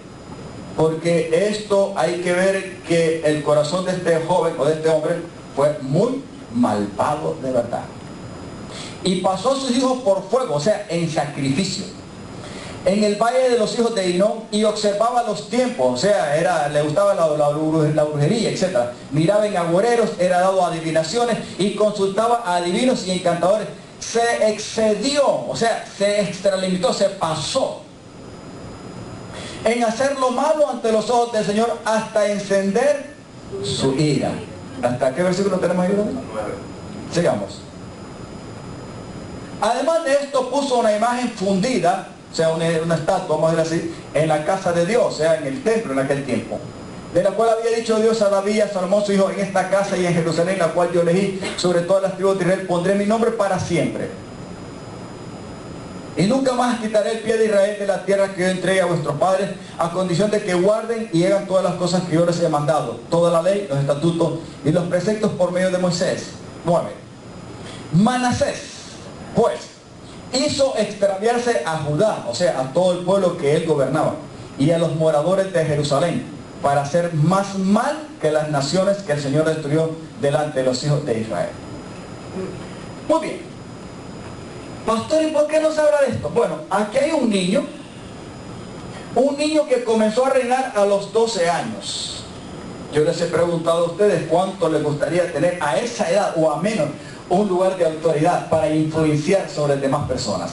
Porque esto hay que ver que el corazón de este joven o de este hombre fue muy malvado de verdad. Y pasó a sus hijos por fuego, o sea, en sacrificio, en el valle de los hijos de Hinón, y observaba los tiempos, o sea, le gustaba la brujería, etc. Miraba en agüereros, era dado a adivinaciones y consultaba a adivinos y encantadores. Se excedió, o sea, se extralimitó, se pasó en hacer lo malo ante los ojos del Señor hasta encender su ira. ¿Hasta qué versículo tenemos ahí? 9. Sigamos. Además de esto puso una imagen fundida, o sea, una estatua, vamos a decir así, en la casa de Dios, o sea, en el templo en aquel tiempo, de la cual había dicho Dios a David y a Salomón su hijo, en esta casa y en Jerusalén, la cual yo elegí sobre todas las tribus de Israel, pondré mi nombre para siempre. Y nunca más quitaré el pie de Israel de la tierra que yo entregué a vuestros padres, a condición de que guarden y hagan todas las cosas que yo les he mandado, toda la ley, los estatutos y los preceptos por medio de Moisés. 9. Manasés, pues, hizo extraviarse a Judá, o sea, a todo el pueblo que él gobernaba, y a los moradores de Jerusalén, para hacer más mal que las naciones que el Señor destruyó delante de los hijos de Israel. Muy bien. Pastor, ¿y por qué no se habla de esto? Bueno, aquí hay un niño que comenzó a reinar a los 12 años. Yo les he preguntado a ustedes cuánto les gustaría tener a esa edad, o a menos, un lugar de autoridad para influenciar sobre las demás personas.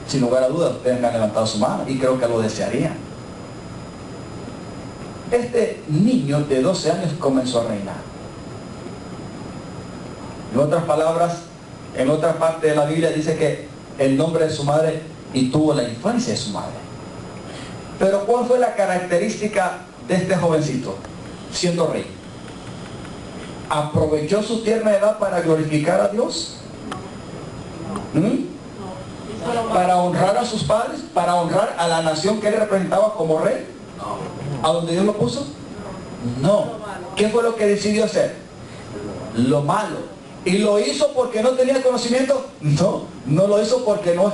Sin lugar a dudas, ustedes me han levantado su mano y creo que lo desearían. Este niño de 12 años comenzó a reinar. En otras palabras, en otra parte de la Biblia dice que el nombre de su madre y tuvo la influencia de su madre. Pero ¿cuál fue la característica de este jovencito siendo rey? ¿Aprovechó su tierna edad para glorificar a Dios? ¿Para honrar a sus padres? ¿Para honrar a la nación que él representaba como rey? ¿A donde Dios lo puso? No. ¿Qué fue lo que decidió hacer? Lo malo. ¿Y lo hizo porque no tenía conocimiento? No, no lo hizo porque no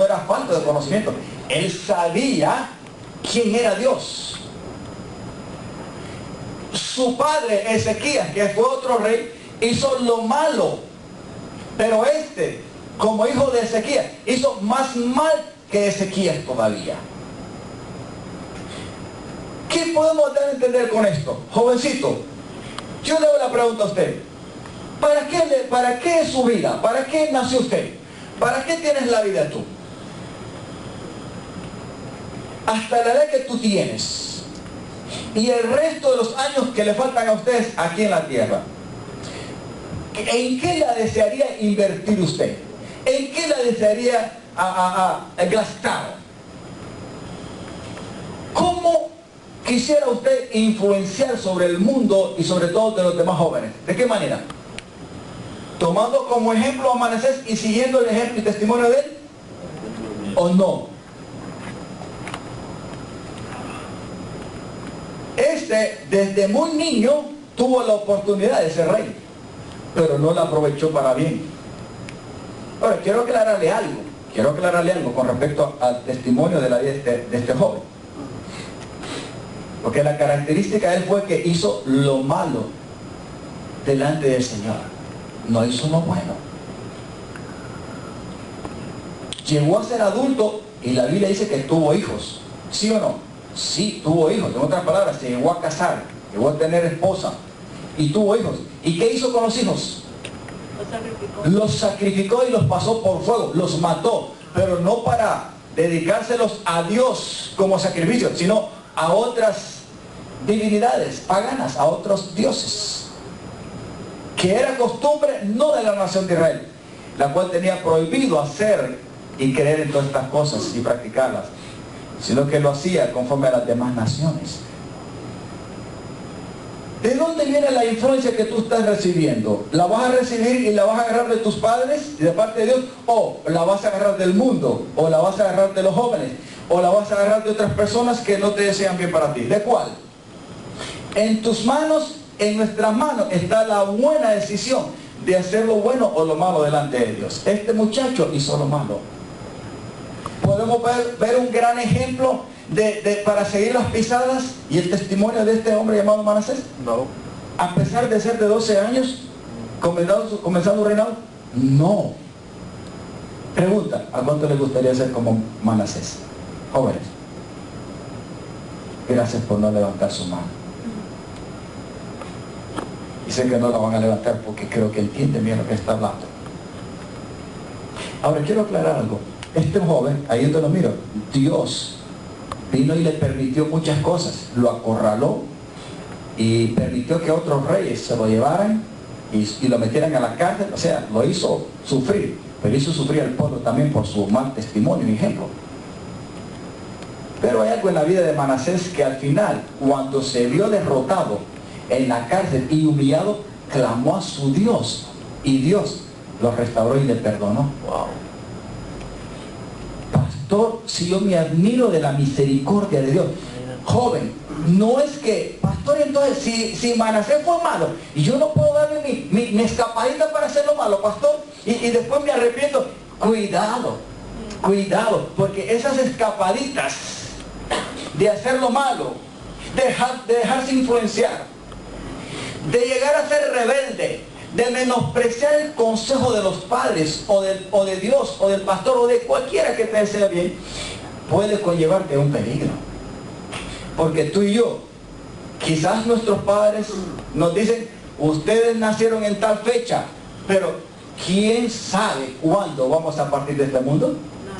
era falta de conocimiento. Él sabía quién era Dios. Su padre Ezequías, que fue otro rey, hizo lo malo. Pero este, como hijo de Ezequías, hizo más mal que Ezequías todavía. ¿Qué podemos dar a entender con esto? Jovencito, yo le hago la pregunta a usted. ¿Para qué es su vida? ¿Para qué nació usted? ¿Para qué tienes la vida tú? Hasta la edad que tú tienes y el resto de los años que le faltan a ustedes aquí en la tierra, ¿en qué la desearía invertir usted? ¿En qué la desearía gastar? ¿Cómo quisiera usted influenciar sobre el mundo y sobre todo de los demás jóvenes? ¿De qué manera? ¿Tomando como ejemplo a Manasés y siguiendo el ejemplo y testimonio de él? ¿O no? Este, desde muy niño, tuvo la oportunidad de ser rey, pero no la aprovechó para bien. Ahora, quiero aclararle algo con respecto al testimonio de la vida de este joven. Porque la característica de él fue que hizo lo malo delante del Señor. No hizo lo bueno. Llegó a ser adulto y la Biblia dice que tuvo hijos. ¿Sí o no? Sí, tuvo hijos. En otras palabras, se llegó a casar, llegó a tener esposa y tuvo hijos. ¿Y qué hizo con los hijos? Los sacrificó y los pasó por fuego, los mató, pero no para dedicárselos a Dios como sacrificio, sino a otras divinidades paganas, a otros dioses, que era costumbre no de la nación de Israel, la cual tenía prohibido hacer y creer en todas estas cosas y practicarlas, sino que lo hacía conforme a las demás naciones. ¿De dónde viene la influencia que tú estás recibiendo? ¿La vas a recibir y la vas a agarrar de tus padres y de parte de Dios? ¿O la vas a agarrar del mundo? ¿O la vas a agarrar de los jóvenes? ¿O la vas a agarrar de otras personas que no te desean bien para ti? ¿De cuál? En tus manos, en nuestras manos, está la buena decisión de hacer lo bueno o lo malo delante de Dios. Este muchacho hizo lo malo. Podemos ver un gran ejemplo para seguir las pisadas y el testimonio de este hombre llamado Manasés. No. A pesar de ser de 12 años, comenzando un reinado, no. Pregunta, ¿a cuánto le gustaría ser como Manasés? Jóvenes, gracias por no levantar su mano. Y sé que no la van a levantar porque creo que entienden bien lo que está hablando. Ahora quiero aclarar algo. Este joven, ahí donde lo miro, Dios vino y le permitió muchas cosas. Lo acorraló y permitió que otros reyes se lo llevaran y lo metieran a la cárcel. O sea, lo hizo sufrir, pero hizo sufrir al pueblo también por su mal testimonio y ejemplo. Pero hay algo en la vida de Manasés que al final, cuando se vio derrotado en la cárcel y humillado, clamó a su Dios y Dios lo restauró y le perdonó. Wow. Pastor, si yo me admiro de la misericordia de Dios. Joven, no es que, pastor, entonces si Manasés fue malo y yo no puedo darle mi escapadita para hacer lo malo, pastor, y después me arrepiento. Cuidado, cuidado, porque esas escapaditas de hacer lo malo, de dejarse influenciar, de llegar a ser rebelde, de menospreciar el consejo de los padres o de Dios o del pastor o de cualquiera que te desee bien, puede conllevarte a un peligro. Porque tú y yo, quizás nuestros padres nos dicen, ustedes nacieron en tal fecha, Pero, ¿quién sabe cuándo vamos a partir de este mundo?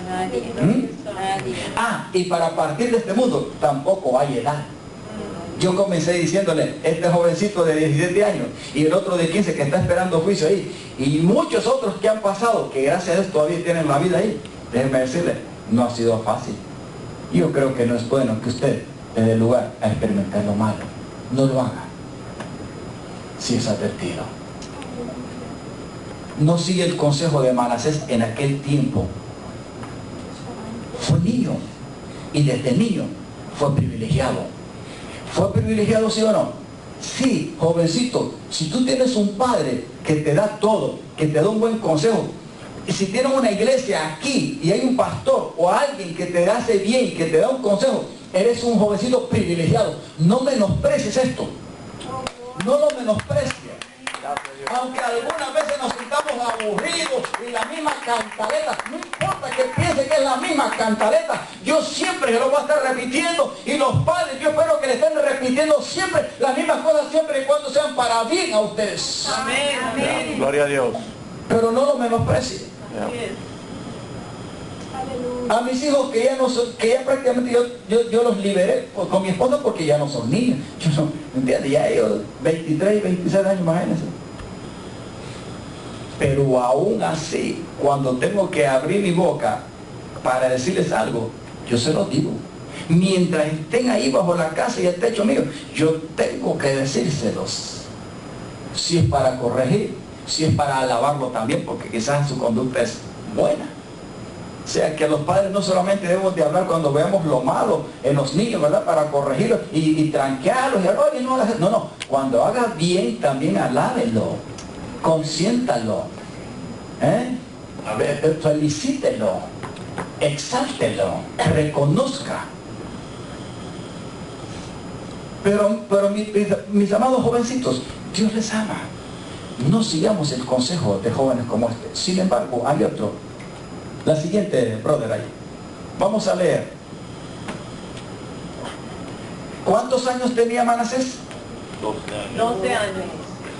Nadie. Nadie. Y para partir de este mundo tampoco hay edad. Yo comencé diciéndole, este jovencito de 17 años y el otro de 15 que está esperando juicio ahí, y muchos otros que han pasado, que gracias a Dios todavía tienen la vida ahí. Déjeme decirle, no ha sido fácil. Yo creo que no es bueno que usted le dé lugar a experimentar lo malo. No lo haga si es advertido. No sigue el consejo de Manasés en aquel tiempo. Fue niño y desde niño fue privilegiado. ¿Fue privilegiado, sí o no? Sí, jovencito, si tú tienes un padre que te da todo, que te da un buen consejo, y si tienes una iglesia aquí y hay un pastor o alguien que te hace bien, que te da un consejo, eres un jovencito privilegiado. No menosprecies esto. No lo menosprecies. Aunque algunas veces nos sintamos aburridos y la misma cantaleta, no importa que piense que es la misma cantaleta, yo siempre se lo voy a estar repitiendo, y los padres yo espero que le estén repitiendo siempre las mismas cosas, siempre y cuando sean para bien a ustedes. Amén. Amén. Gloria a Dios. Pero no lo menosprecie. A mis hijos que ya no son, que ya prácticamente yo los liberé con mi esposa porque ya no son niños. Yo no, ¿entiendes? Ya ellos 23, 26 años, imagínense. Pero aún así, cuando tengo que abrir mi boca para decirles algo, yo se los digo. Mientras estén ahí bajo la casa y el techo mío, yo tengo que decírselos. Si es para corregir, si es para alabarlo también, porque quizás su conducta es buena. O sea, que los padres no solamente debemos de hablar cuando veamos lo malo en los niños, ¿verdad? Para corregirlos y tranquearlos. Y, no. Cuando haga bien, también alábenlo. Consiéntalo. Felicítelo. Exáltelo. Reconozca. Pero mis amados jovencitos, Dios les ama. No sigamos el consejo de jóvenes como este. Sin embargo, hay otro. La siguiente, brother, ahí. Vamos a leer. ¿Cuántos años tenía Manasés? 12 años.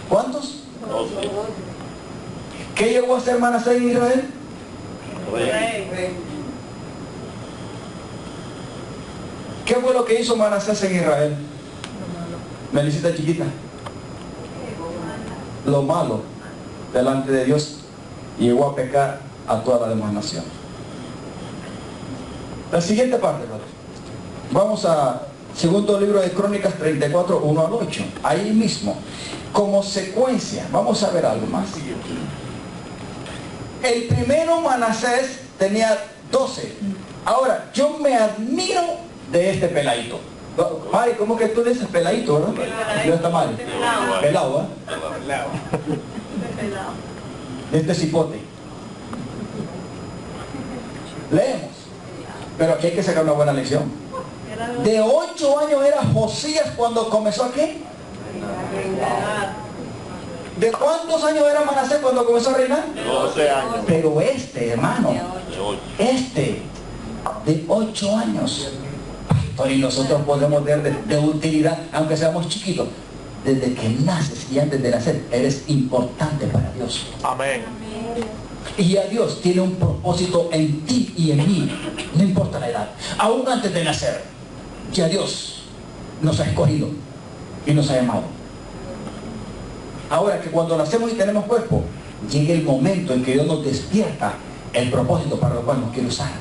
¿Cuántos? 12. ¿Qué llegó a ser Manasés en Israel? Rey. ¿Qué fue lo que hizo Manasés en Israel? Melisita chiquita. Lo malo delante de Dios, llegó a pecar a toda la demás nación. La siguiente parte, brother. Vamos a segundo libro de Crónicas 34, 1 al 8. Ahí mismo, como secuencia, vamos a ver algo más. El primero, Manasés, tenía 12. Ahora, yo me admiro de este peladito. Mari, ¿cómo que tú le dices peladito, verdad? No está mal. Pelado, ¿eh? Este cipote. Leemos. Pero aquí hay que sacar una buena lección. De 8 años era Josías cuando comenzó aquí. ¿De cuántos años era Manasés cuando comenzó a reinar? 12 años. Pero este, hermano, este, de 8 años. Pastor, y nosotros podemos ver de utilidad, aunque seamos chiquitos. Desde que naces y antes de nacer, eres importante para Dios. Amén. Y a Dios tiene un propósito en ti y en mí, no importa la edad. Aún antes de nacer, ya Dios nos ha escogido y nos ha llamado. Ahora que cuando nacemos y tenemos cuerpo, llega el momento en que Dios nos despierta el propósito para lo cual nos quiere usar.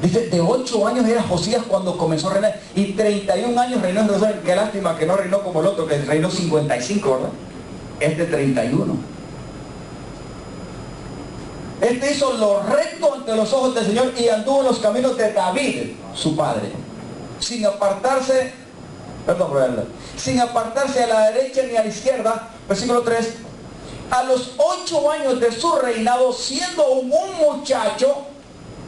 Dice, de 8 años era Josías cuando comenzó a reinar, y 31 años reinó en Jerusalén. Qué lástima que no reinó como el otro, que reinó 55, ¿verdad? Este 31. Este hizo lo recto ante los ojos del Señor y anduvo en los caminos de David, su padre, sin apartarse, sin apartarse a la derecha ni a la izquierda. Versículo 3. A los 8 años de su reinado, siendo un muchacho,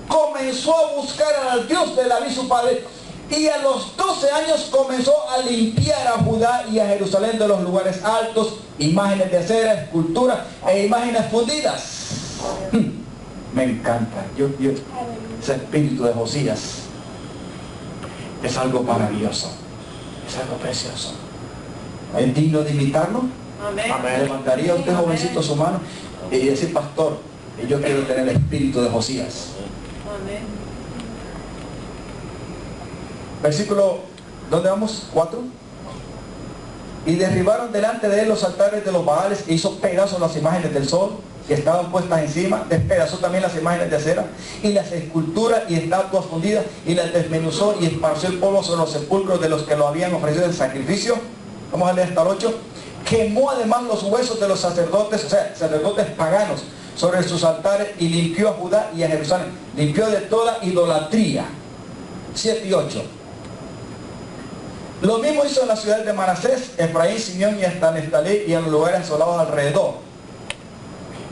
comenzó a buscar al Dios de David su padre, y a los 12 años comenzó a limpiar a Judá y a Jerusalén de los lugares altos, imágenes de acera, esculturas e imágenes fundidas. Me encanta. Ese espíritu de Josías es algo maravilloso, es algo precioso. ¿Es digno de imitarlo? Amén. Amén. ¿Levantaría usted, jovencito, su mano y decir, pastor, yo quiero tener el espíritu de Josías? Amén. Versículo, ¿dónde vamos? 4. Y derribaron delante de él los altares de los Baales, e hizo pedazos las imágenes del sol que estaban puestas encima, despedazó también las imágenes de acera y las esculturas y estatuas fundidas, y las desmenuzó y esparció el polvo sobre los sepulcros de los que lo habían ofrecido en sacrificio. Vamos a leer hasta el 8. Quemó además los huesos de los sacerdotes, o sea, sacerdotes paganos, sobre sus altares, y limpió a Judá y a Jerusalén. Limpió de toda idolatría. 7 y 8. Lo mismo hizo en las ciudades de Manasés, Efraín, Simeón y hasta Neftalí, y en los lugares asolados alrededor.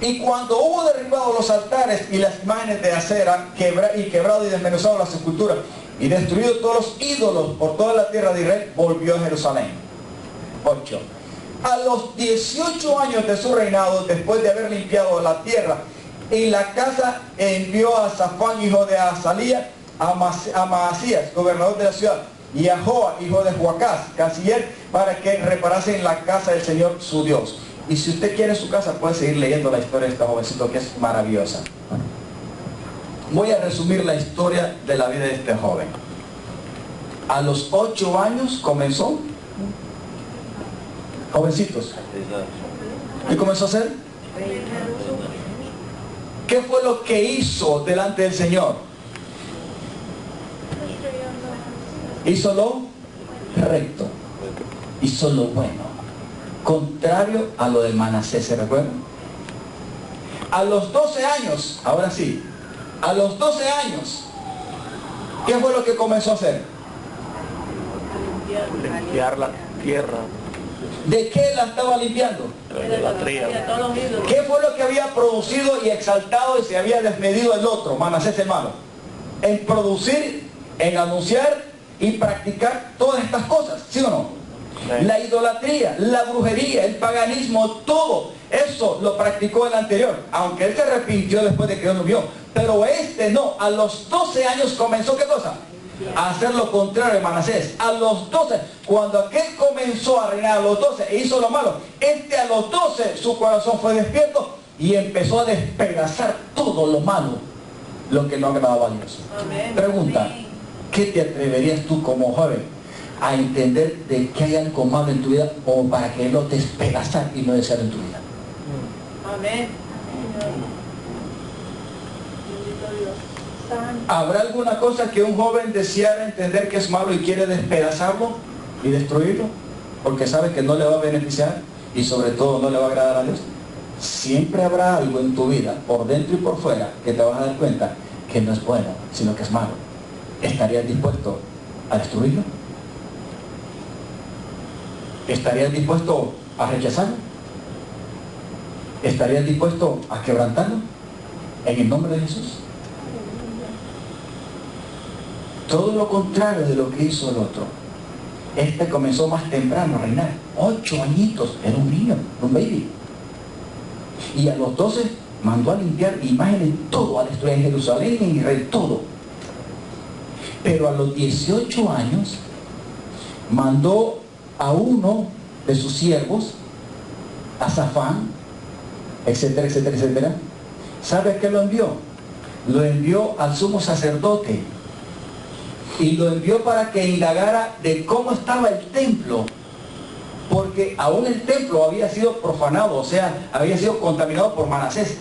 Y cuando hubo derribado los altares y las imágenes de acera, quebrado y desmenuzado las esculturas, y destruido todos los ídolos por toda la tierra de Israel, volvió a Jerusalén. 8. A los 18 años de su reinado, después de haber limpiado la tierra y la casa, envió a Safán, hijo de Azalía, a Maasías, gobernador de la ciudad, y a Joa, hijo de Joacás, canciller, para que reparasen la casa del Señor su Dios. Y si usted quiere su casa, puede seguir leyendo la historia de este jovencito, que es maravillosa. Voy a resumir la historia de la vida de este joven. A los 8 años comenzó, jovencitos, ¿qué comenzó a hacer? ¿Qué fue lo que hizo delante del Señor? Hizo lo recto, hizo lo bueno, contrario a lo de Manasés, ¿se recuerdan? A los 12 años, ahora sí, a los 12 años, ¿qué fue lo que comenzó a hacer? Limpiar la tierra ¿De qué la estaba limpiando? de la idolatría. Todos los ídolos. ¿Qué fue lo que había producido y exaltado y se había desmedido el otro, Manasés hermano? En producir, en anunciar y practicar todas estas cosas, ¿sí o no? Sí. La idolatría, la brujería, el paganismo, todo eso lo practicó el anterior, aunque él se arrepintió después de que Dios lo vio, pero este no. A los 12 años comenzó, ¿qué cosa? A hacer lo contrario de Manasés. A los 12, cuando aquel comenzó a reinar a los 12 e hizo lo malo, este a los 12 su corazón fue despierto y empezó a despedazar todo lo malo, lo que no agradaba a Dios. Amén. Pregunta, Amén. ¿qué te atreverías tú como joven a entender de que hay algo malo en tu vida, o para que lo despedazar y no desear en tu vida? Amén. ¿Habrá alguna cosa que un joven deseara entender que es malo y quiere despedazarlo y destruirlo? Porque sabe que no le va a beneficiar y sobre todo no le va a agradar a Dios. Siempre habrá algo en tu vida, por dentro y por fuera, que te vas a dar cuenta que no es bueno, sino que es malo. ¿Estarías dispuesto a destruirlo? ¿Estarías dispuesto a rechazarlo? ¿Estarías dispuesto a quebrantarlo? En el nombre de Jesús. Todo lo contrario de lo que hizo el otro. Este comenzó más temprano a reinar. 8 añitos, era un niño, un baby. Y a los 12 mandó a limpiar imágenes, todo, a destruir en Jerusalén, en Israel, todo. Pero a los 18 años mandó a uno de sus siervos, a Safán, etcétera, etcétera, etcétera. ¿Sabe a qué lo envió? Lo envió al sumo sacerdote y lo envió para que indagara de cómo estaba el templo, porque aún el templo había sido profanado, o sea, había sido contaminado por Manasés.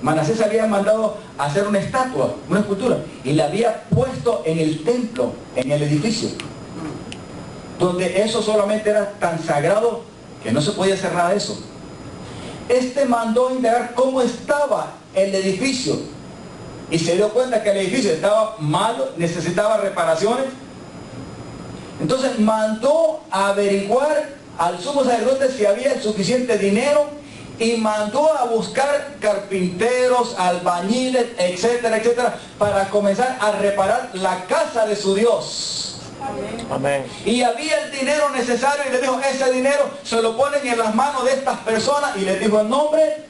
Manasés había mandado a hacer una estatua, una escultura, y la había puesto en el templo, en el edificio, donde eso solamente era tan sagrado que no se podía hacer nada de eso. Este mandó a indagar cómo estaba el edificio y se dio cuenta que el edificio estaba malo, necesitaba reparaciones. Entonces mandó a averiguar al sumo sacerdote si había el suficiente dinero y mandó a buscar carpinteros, albañiles, etcétera, etcétera, para comenzar a reparar la casa de su Dios. Amén. Y había el dinero necesario y le dijo, ese dinero se lo ponen en las manos de estas personas, y les dijo el nombre.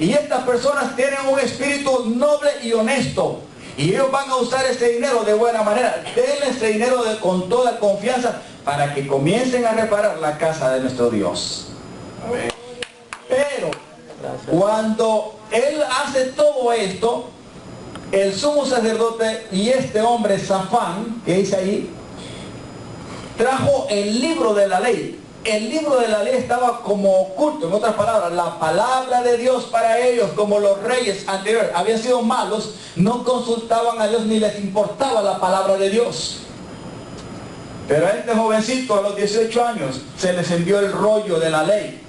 Y estas personas tienen un espíritu noble y honesto, Y ellos van a usar ese dinero de buena manera. Denle ese dinero con toda confianza para que comiencen a reparar la casa de nuestro Dios. Amén. Pero Gracias. cuando él hace todo esto, el sumo sacerdote y este hombre Safán, que dice ahí, trajo el libro de la ley. El libro de la ley estaba como oculto, en otras palabras, la palabra de Dios para ellos, como los reyes anteriores habían sido malos, no consultaban a Dios ni les importaba la palabra de Dios. Pero a este jovencito a los 18 años se les envió el rollo de la ley.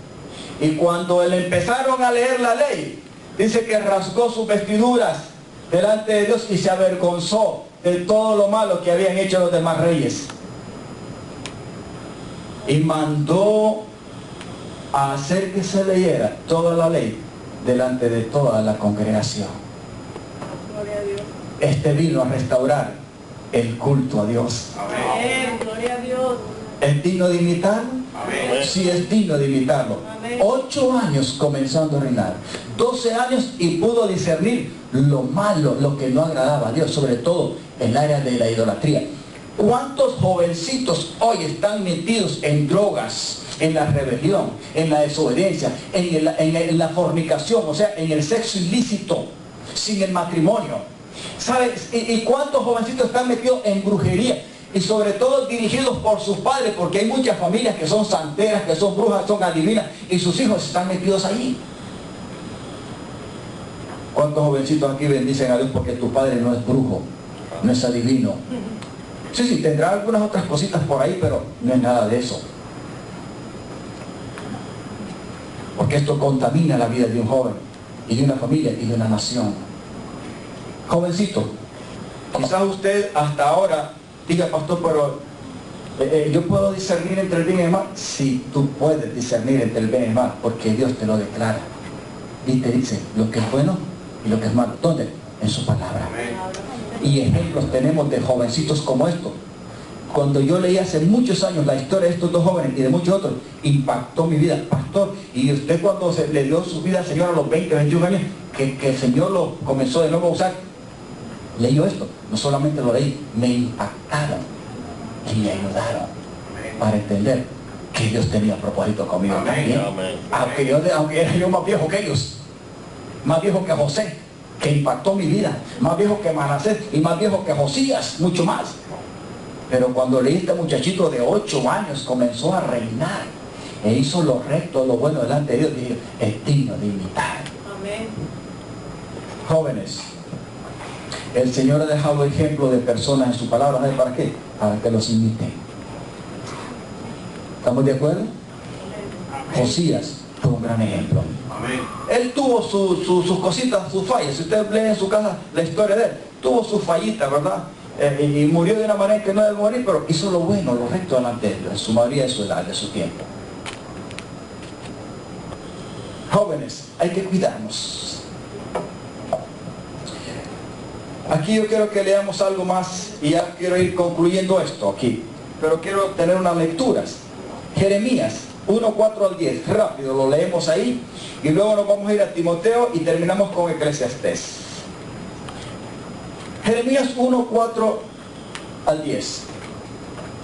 Y cuando le empezaron a leer la ley, dice que rasgó sus vestiduras delante de Dios y se avergonzó de todo lo malo que habían hecho los demás reyes. Y mandó a hacer que se leyera toda la ley delante de toda la congregación. Gloria a Dios. Este vino a restaurar el culto a Dios. Amén. Gloria a Dios. ¿Es digno de imitarlo? Amén. Sí, es digno de imitarlo. Amén. 8 años comenzando a reinar, 12 años y pudo discernir lo malo, lo que no agradaba a Dios, sobre todo en el área de la idolatría. ¿Cuántos jovencitos hoy están metidos en drogas, en la rebelión, en la desobediencia, en la fornicación, o sea, en el sexo ilícito, sin el matrimonio? ¿Sabes? ¿Y cuántos jovencitos están metidos en brujería? Y sobre todo dirigidos por sus padres, porque hay muchas familias que son santeras, que son brujas, son adivinas, y sus hijos están metidos ahí. ¿Cuántos jovencitos aquí bendicen a Dios porque tu padre no es brujo, no es adivino? Sí, tendrá algunas otras cositas por ahí, pero no es nada de eso. Porque esto contamina la vida de un joven, y de una familia, y de una nación. Jovencito, quizás usted hasta ahora diga, pastor, pero yo puedo discernir entre el bien y el mal. Sí, tú puedes discernir entre el bien y el mal, porque Dios te lo declara. Y te dice lo que es bueno y lo que es malo. ¿Dónde? En su palabra. Y ejemplos tenemos de jovencitos como estos. Cuando yo leí hace muchos años la historia de estos dos jóvenes y de muchos otros, impactó mi vida. Pastor, y usted cuando le dio su vida al Señor a los 20, 21 años, que el Señor lo comenzó de nuevo a usar, leyó esto. No solamente lo leí, me impactaron y me ayudaron para entender que Dios tenía propósito conmigo también. Amén. Aunque era yo más viejo que ellos, más viejo que José, que impactó mi vida, más viejo que Manasés y más viejo que Josías, mucho más. Pero cuando leí este muchachito de 8 años comenzó a reinar e hizo lo recto, lo bueno delante de Dios, dije, es digno de imitar. Amén. Jóvenes, el Señor ha dejado ejemplo de personas en su palabra. ¿Sabe para qué? Para que los imiten. ¿Estamos de acuerdo? Josías fue un gran ejemplo. Amén. Él tuvo sus cositas, sus fallas. Si usted lee en su casa la historia de él, tuvo sus fallitas, ¿verdad? Y murió de una manera que no debe morir, pero hizo lo bueno, lo recto delante de Dios, en su mayoría de su edad, de su tiempo. Jóvenes, hay que cuidarnos. Aquí yo quiero que leamos algo más y ya quiero ir concluyendo esto aquí. Pero quiero tener unas lecturas. Jeremías 1:4 al 10. Rápido, lo leemos ahí y luego nos vamos a ir a Timoteo y terminamos con Eclesiastés. Jeremías 1:4 al 10.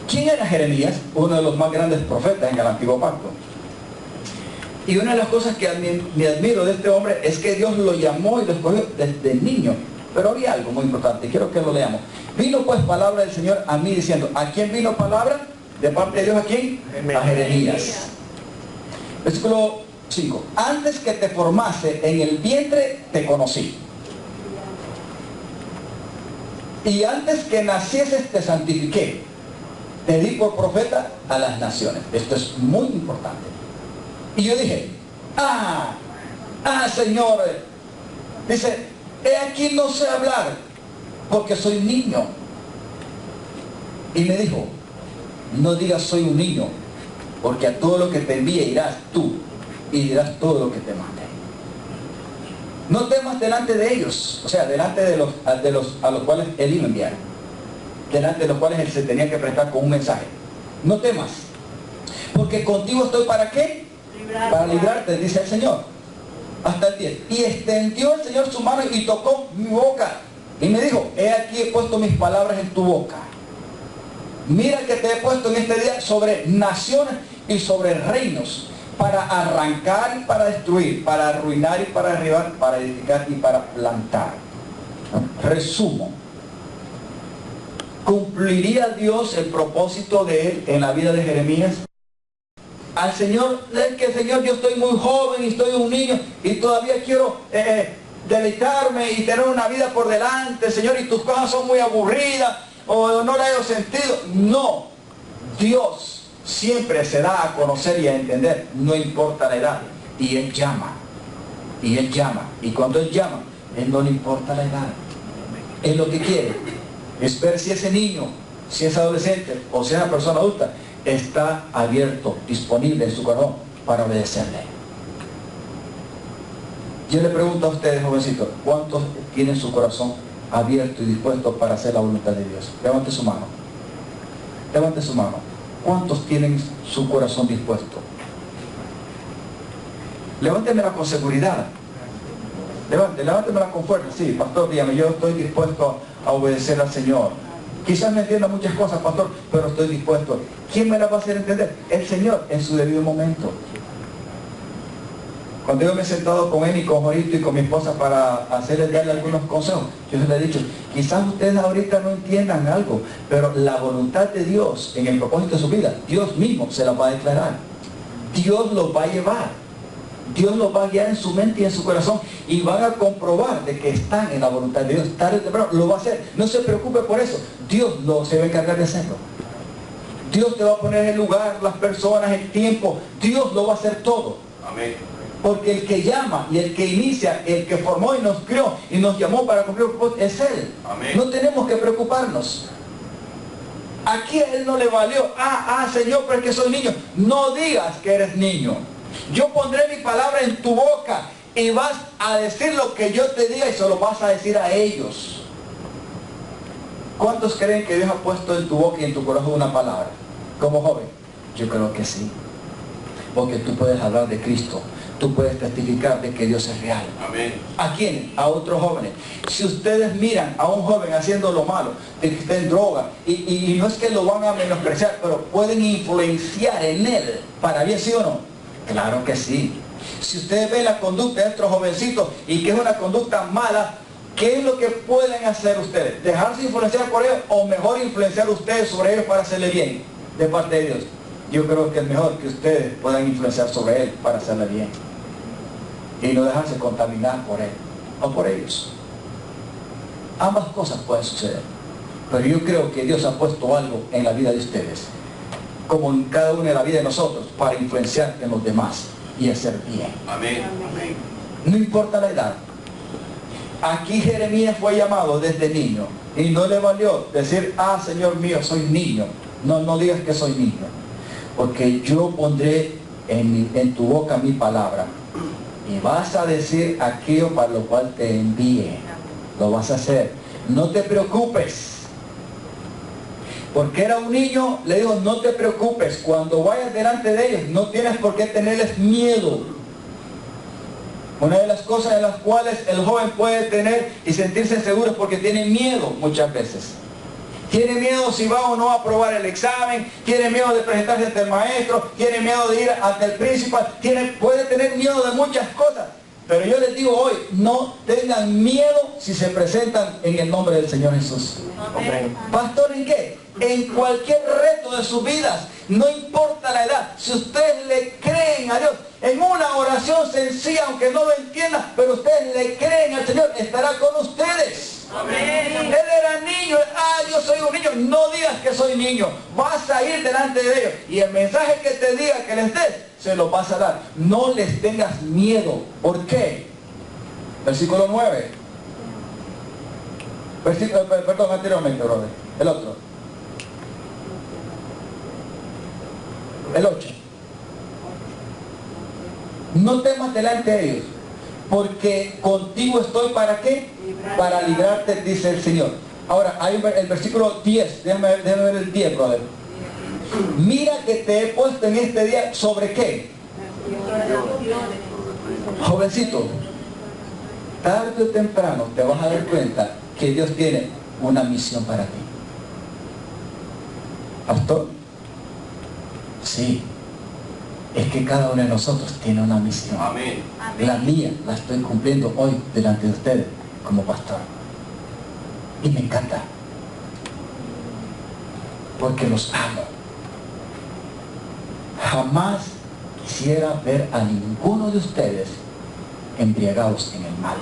¿Quién era Jeremías? Uno de los más grandes profetas en el Antiguo Pacto. Y una de las cosas que me admiro de este hombre es que Dios lo llamó y lo escogió desde niño. Pero había algo muy importante, quiero que lo leamos. Vino pues palabra del Señor a mí diciendo, ¿a quién vino palabra? De parte de Dios, ¿a quién? A Jeremías. Versículo 5. Antes que te formase en el vientre te conocí. Y antes que nacieses te santifiqué. Te di por profeta a las naciones. Esto es muy importante. Y yo dije, Señor, dice, he aquí no sé hablar, porque soy niño. Y me dijo, no digas soy un niño, porque a todo lo que te envíe irás tú, y dirás todo lo que te mande. No temas delante de ellos, o sea, delante de los a los cuales él iba a enviar, delante de los cuales él se tenía que prestar con un mensaje. No temas, porque contigo estoy ¿para qué? Para librarte, dice el Señor. Hasta el 10. Y extendió el Señor su mano y tocó mi boca. Y me dijo, he aquí he puesto mis palabras en tu boca. Mira que te he puesto en este día sobre naciones y sobre reinos, para arrancar y para destruir, para arruinar y para derribar, para edificar y para plantar. Resumo. ¿Cumpliría Dios el propósito de él en la vida de Jeremías? Al Señor, es que Señor, yo estoy muy joven y estoy un niño y todavía quiero deleitarme y tener una vida por delante, Señor, y tus cosas son muy aburridas o no le hallo sentido. No, Dios siempre se da a conocer y a entender, no importa la edad, y Él llama, y cuando Él llama, Él no le importa la edad. Él lo que quiere es ver si ese niño, si es adolescente o si es una persona adulta, está abierto, disponible en su corazón para obedecerle. Yo le pregunto a ustedes, jovencitos, ¿cuántos tienen su corazón abierto y dispuesto para hacer la voluntad de Dios? Levante su mano. Levante su mano. ¿Cuántos tienen su corazón dispuesto? Levántemela con seguridad. Levántemela con fuerza. Sí, pastor, dígame, yo estoy dispuesto a obedecer al Señor. Quizás no entienda muchas cosas, pastor, pero estoy dispuesto. ¿Quién me la va a hacer entender? El Señor en su debido momento. Cuando yo me he sentado con él y con Jorito y con mi esposa para darle algunos consejos, yo les he dicho, quizás ustedes ahorita no entiendan algo, pero la voluntad de Dios en el propósito de su vida, Dios mismo se la va a declarar. Dios los va a llevar. Dios los va a guiar en su mente y en su corazón y van a comprobar de que están en la voluntad de Dios. Tarde o temprano lo va a hacer. No se preocupe por eso. Dios se va a encargar de hacerlo. Dios te va a poner el lugar, las personas, el tiempo. Dios lo va a hacer todo. Amén. Porque el que llama y el que inicia, el que formó y nos crió y nos llamó para cumplir el propósito es Él. Amén. No tenemos que preocuparnos. Aquí a Él no le valió. Señor, pero es que soy niño. No digas que eres niño. Yo pondré mi palabra en tu boca y vas a decir lo que yo te diga y se lo vas a decir a ellos. ¿Cuántos creen que Dios ha puesto en tu boca y en tu corazón una palabra? Como joven, yo creo que sí. Porque tú puedes hablar de Cristo. Tú puedes testificar de que Dios es real. Amén. ¿A quién? A otros jóvenes. Si ustedes miran a un joven haciendo lo malo, de que está en droga, y no es que lo van a menospreciar, pero pueden influenciar en él, para bien, ¿sí o no? Claro que sí. Si ustedes ven la conducta de otros jovencitos y que es una conducta mala, ¿qué es lo que pueden hacer ustedes? ¿Dejarse influenciar por ellos o mejor influenciar ustedes sobre ellos para hacerle bien de parte de Dios? Yo creo que es mejor que ustedes puedan influenciar sobre él para hacerle bien y no dejarse contaminar por él o por ellos. Ambas cosas pueden suceder, pero yo creo que Dios ha puesto algo en la vida de ustedes, como en cada uno de la vida de nosotros, para influenciar en los demás y hacer bien. Amén. Amén. No importa la edad. Aquí Jeremías fue llamado desde niño y no le valió decir, Señor mío, soy niño. No digas que soy niño, porque yo pondré en tu boca mi palabra y vas a decir aquello para lo cual te envíe. Lo vas a hacer. No te preocupes. Porque era un niño, le dijo, no te preocupes, cuando vayas delante de ellos, no tienes por qué tenerles miedo. Una de las cosas en las cuales el joven puede tener y sentirse seguro es porque tiene miedo muchas veces. Tiene miedo si va o no a aprobar el examen, tiene miedo de presentarse ante el maestro, tiene miedo de ir ante el principal, puede tener miedo de muchas cosas. Pero yo les digo hoy, no tengan miedo si se presentan en el nombre del Señor Jesús. Amén. Pastor, ¿en qué? En cualquier reto de sus vidas, no importa la edad, si ustedes le creen a Dios, en una oración sencilla, aunque no lo entiendan, pero ustedes le creen al Señor, estará con ustedes. Amén. Él era niño, yo soy un niño, no digas que soy niño, vas a ir delante de ellos y el mensaje que te diga que les des, se lo vas a dar. No les tengas miedo. ¿Por qué? Versículo 9. Perdón, anteriormente, brother. El otro. El 8. No temas delante de ellos, porque contigo estoy, ¿para qué? Para librarte, dice el Señor. Ahora, hay el versículo 10. Déjame ver el 10, brother. Mira que te he puesto en este día, ¿sobre qué? Jovencito, tarde o temprano te vas a dar cuenta que Dios tiene una misión para ti? ¿Pastor? Sí. Es que cada uno de nosotros tiene una misión. Amén. La mía la estoy cumpliendo hoy delante de ustedes como pastor. Y me encanta. Porque los amo. Jamás quisiera ver a ninguno de ustedes embriagados en el mal.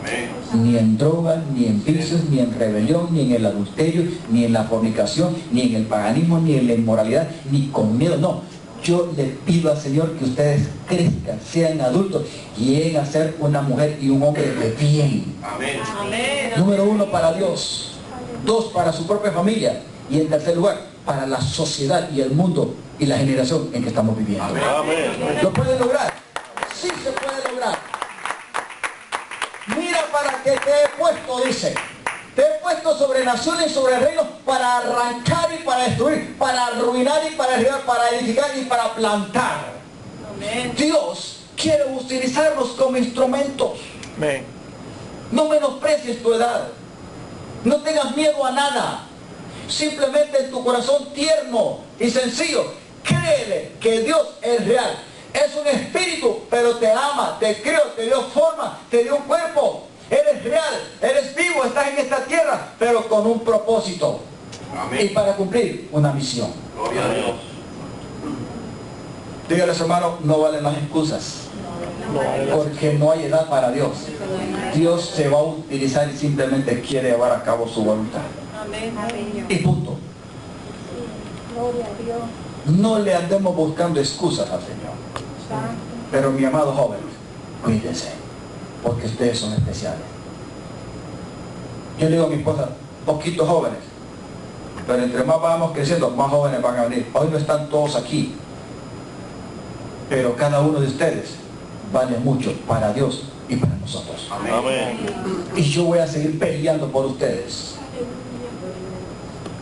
Amén. Ni en drogas, ni en vicios, ni en rebelión, ni en el adulterio, ni en la fornicación, ni en el paganismo, ni en la inmoralidad, ni con miedo. No, yo le pido al Señor que ustedes crezcan, sean adultos y lleguen a ser una mujer y un hombre de bien. Amén. Amén. Número 1, para Dios. 2, para su propia familia. Y en tercer lugar, para la sociedad y el mundo y la generación en que estamos viviendo. Amén. ¿Lo pueden lograr? Sí se puede lograr. Mira para que te he puesto, dice. Te he puesto sobre naciones y sobre reinos para arrancar y para destruir, para arruinar y para derribar, para edificar y para plantar. Amén. Dios quiere utilizarnos como instrumentos. Amén. No menosprecies tu edad. No tengas miedo a nada. Simplemente en tu corazón tierno y sencillo, créele que Dios es real. Es un espíritu, pero te ama, te creó, te dio forma, te dio un cuerpo. Eres real, eres vivo, estás en esta tierra, pero con un propósito. Amén. Y para cumplir una misión. Gloria a Dios. Dígales, hermano, no valen las excusas. No vale la- Porque no hay edad para Dios. Dios se va a utilizar y simplemente quiere llevar a cabo su voluntad. Amén. Y punto. Gloria a Dios. No le andemos buscando excusas al Señor. Santo. Pero mi amado joven, cuídense, porque ustedes son especiales. Yo le digo a mi esposa, poquitos jóvenes, pero entre más vamos creciendo, más jóvenes van a venir. Hoy no están todos aquí, pero cada uno de ustedes vale mucho para Dios y para nosotros. Amén. Y yo voy a seguir peleando por ustedes.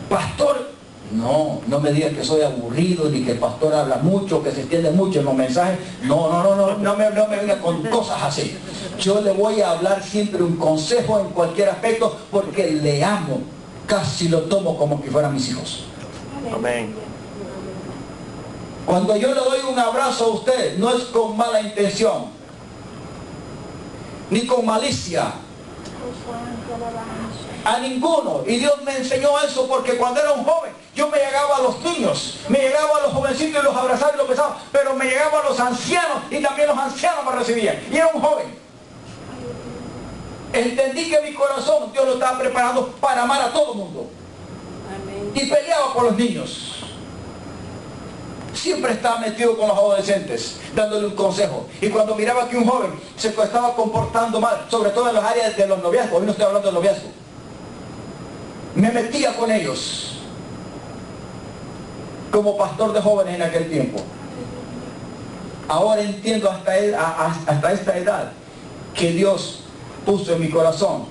Pastor, no me diga que soy aburrido, ni que el pastor habla mucho, que se extiende mucho en los mensajes. No me venga con cosas así. Yo le voy a hablar siempre un consejo en cualquier aspecto, porque le amo. Casi lo tomo como que fueran mis hijos. Amén. Cuando yo le doy un abrazo a usted, no es con mala intención, ni con malicia. Oh, santo, alabanza. A ninguno. Y Dios me enseñó eso porque cuando era un joven, yo me llegaba a los niños, me llegaba a los jovencitos y los abrazaba y los besaba, pero me llegaba a los ancianos y también los ancianos me recibían. Y era un joven. Entendí que mi corazón Dios lo estaba preparando para amar a todo el mundo. Amén. Y peleaba por los niños. Siempre estaba metido con los adolescentes, dándole un consejo. Y cuando miraba que un joven se estaba comportando mal, sobre todo en las áreas de los noviazgos, hoy no estoy hablando de noviazgo, me metía con ellos como pastor de jóvenes en aquel tiempo. Ahora entiendo hasta esta edad que Dios puso en mi corazón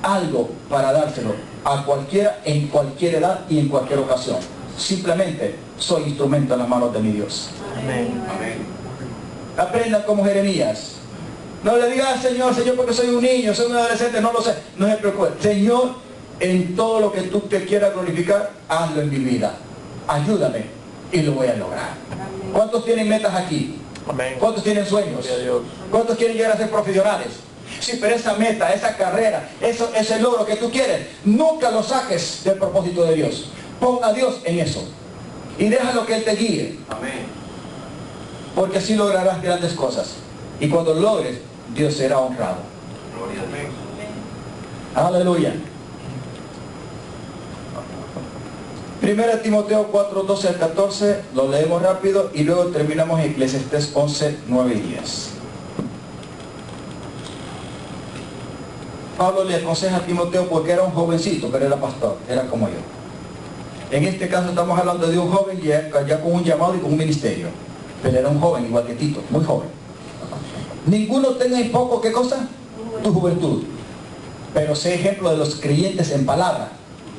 algo para dárselo a cualquiera, en cualquier edad y en cualquier ocasión. Simplemente soy instrumento en las manos de mi Dios. Amén. Aprendan como Jeremías. No le digas, Señor, porque soy un niño, soy un adolescente, no lo sé. No se preocupe. Señor, en todo lo que tú te quieras glorificar, hazlo en mi vida. Ayúdame y lo voy a lograr. ¿Cuántos tienen metas aquí? Amén. ¿Cuántos tienen sueños? Gloria a Dios. ¿Cuántos quieren llegar a ser profesionales? Sí, pero esa meta, esa carrera, ese logro que tú quieres, nunca lo saques del propósito de Dios. Pon a Dios en eso. Y déjalo que Él te guíe. Amén. Porque así lograrás grandes cosas. Y cuando lo logres, Dios será honrado. Gloria a Dios. Aleluya. 1 Timoteo 4, 12 al 14, lo leemos rápido y luego terminamos en Eclesiastés 11, 9 y 10. Pablo le aconseja a Timoteo porque era un jovencito, pero era pastor, era como yo. En este caso estamos hablando de un joven ya con un llamado y con un ministerio. Pero era un joven igual que Tito, muy joven. Ninguno tenga en poco, ¿qué cosa? Tu juventud. Pero sé ejemplo de los creyentes en palabra,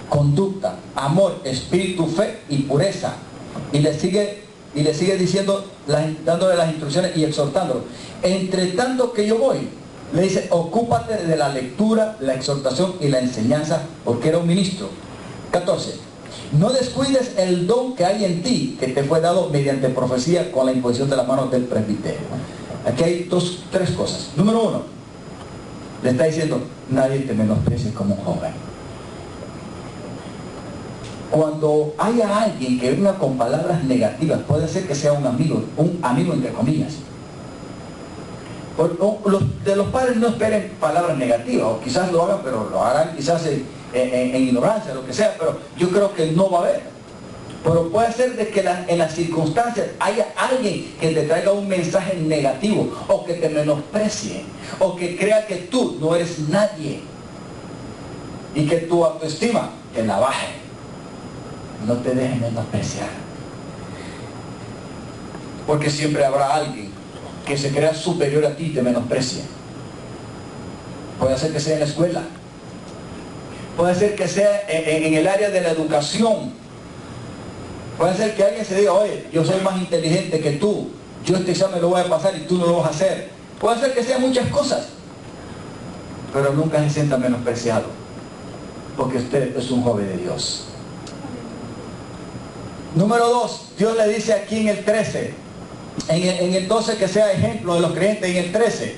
conducta, amor, espíritu, fe y pureza. Y le sigue diciendo, dándole las instrucciones y exhortándolo. Entre tanto que yo voy, Le dice, ocúpate de la lectura, la exhortación y la enseñanza, porque era un ministro. 14. No descuides el don que hay en ti, que te fue dado mediante profecía con la imposición de las manos del presbiterio. Aquí hay tres cosas. Número 1, le está diciendo, nadie te menosprecie como un joven. Cuando haya alguien que venga con palabras negativas, puede ser que sea un amigo entre comillas. De los padres no esperen palabras negativas, o quizás lo hagan, pero lo harán quizás en ignorancia, lo que sea, pero yo creo que no va a haber. Pero puede ser de que en las circunstancias haya alguien que te traiga un mensaje negativo, o que te menosprecie, o que crea que tú no eres nadie, y que tu autoestima te la baje. No te dejes menospreciar, porque siempre habrá alguien que se crea superior a ti y te menosprecia. Puede ser que sea en la escuela, puede ser que sea en el área de la educación, puede ser que alguien se diga, oye, yo soy más inteligente que tú, yo este examen lo voy a pasar y tú no lo vas a hacer. Puede ser que sea muchas cosas, pero nunca se sienta menospreciado, porque usted es un joven de Dios. Número 2, Dios le dice aquí en el 13, en el 12 que sea ejemplo de los creyentes, en el 13.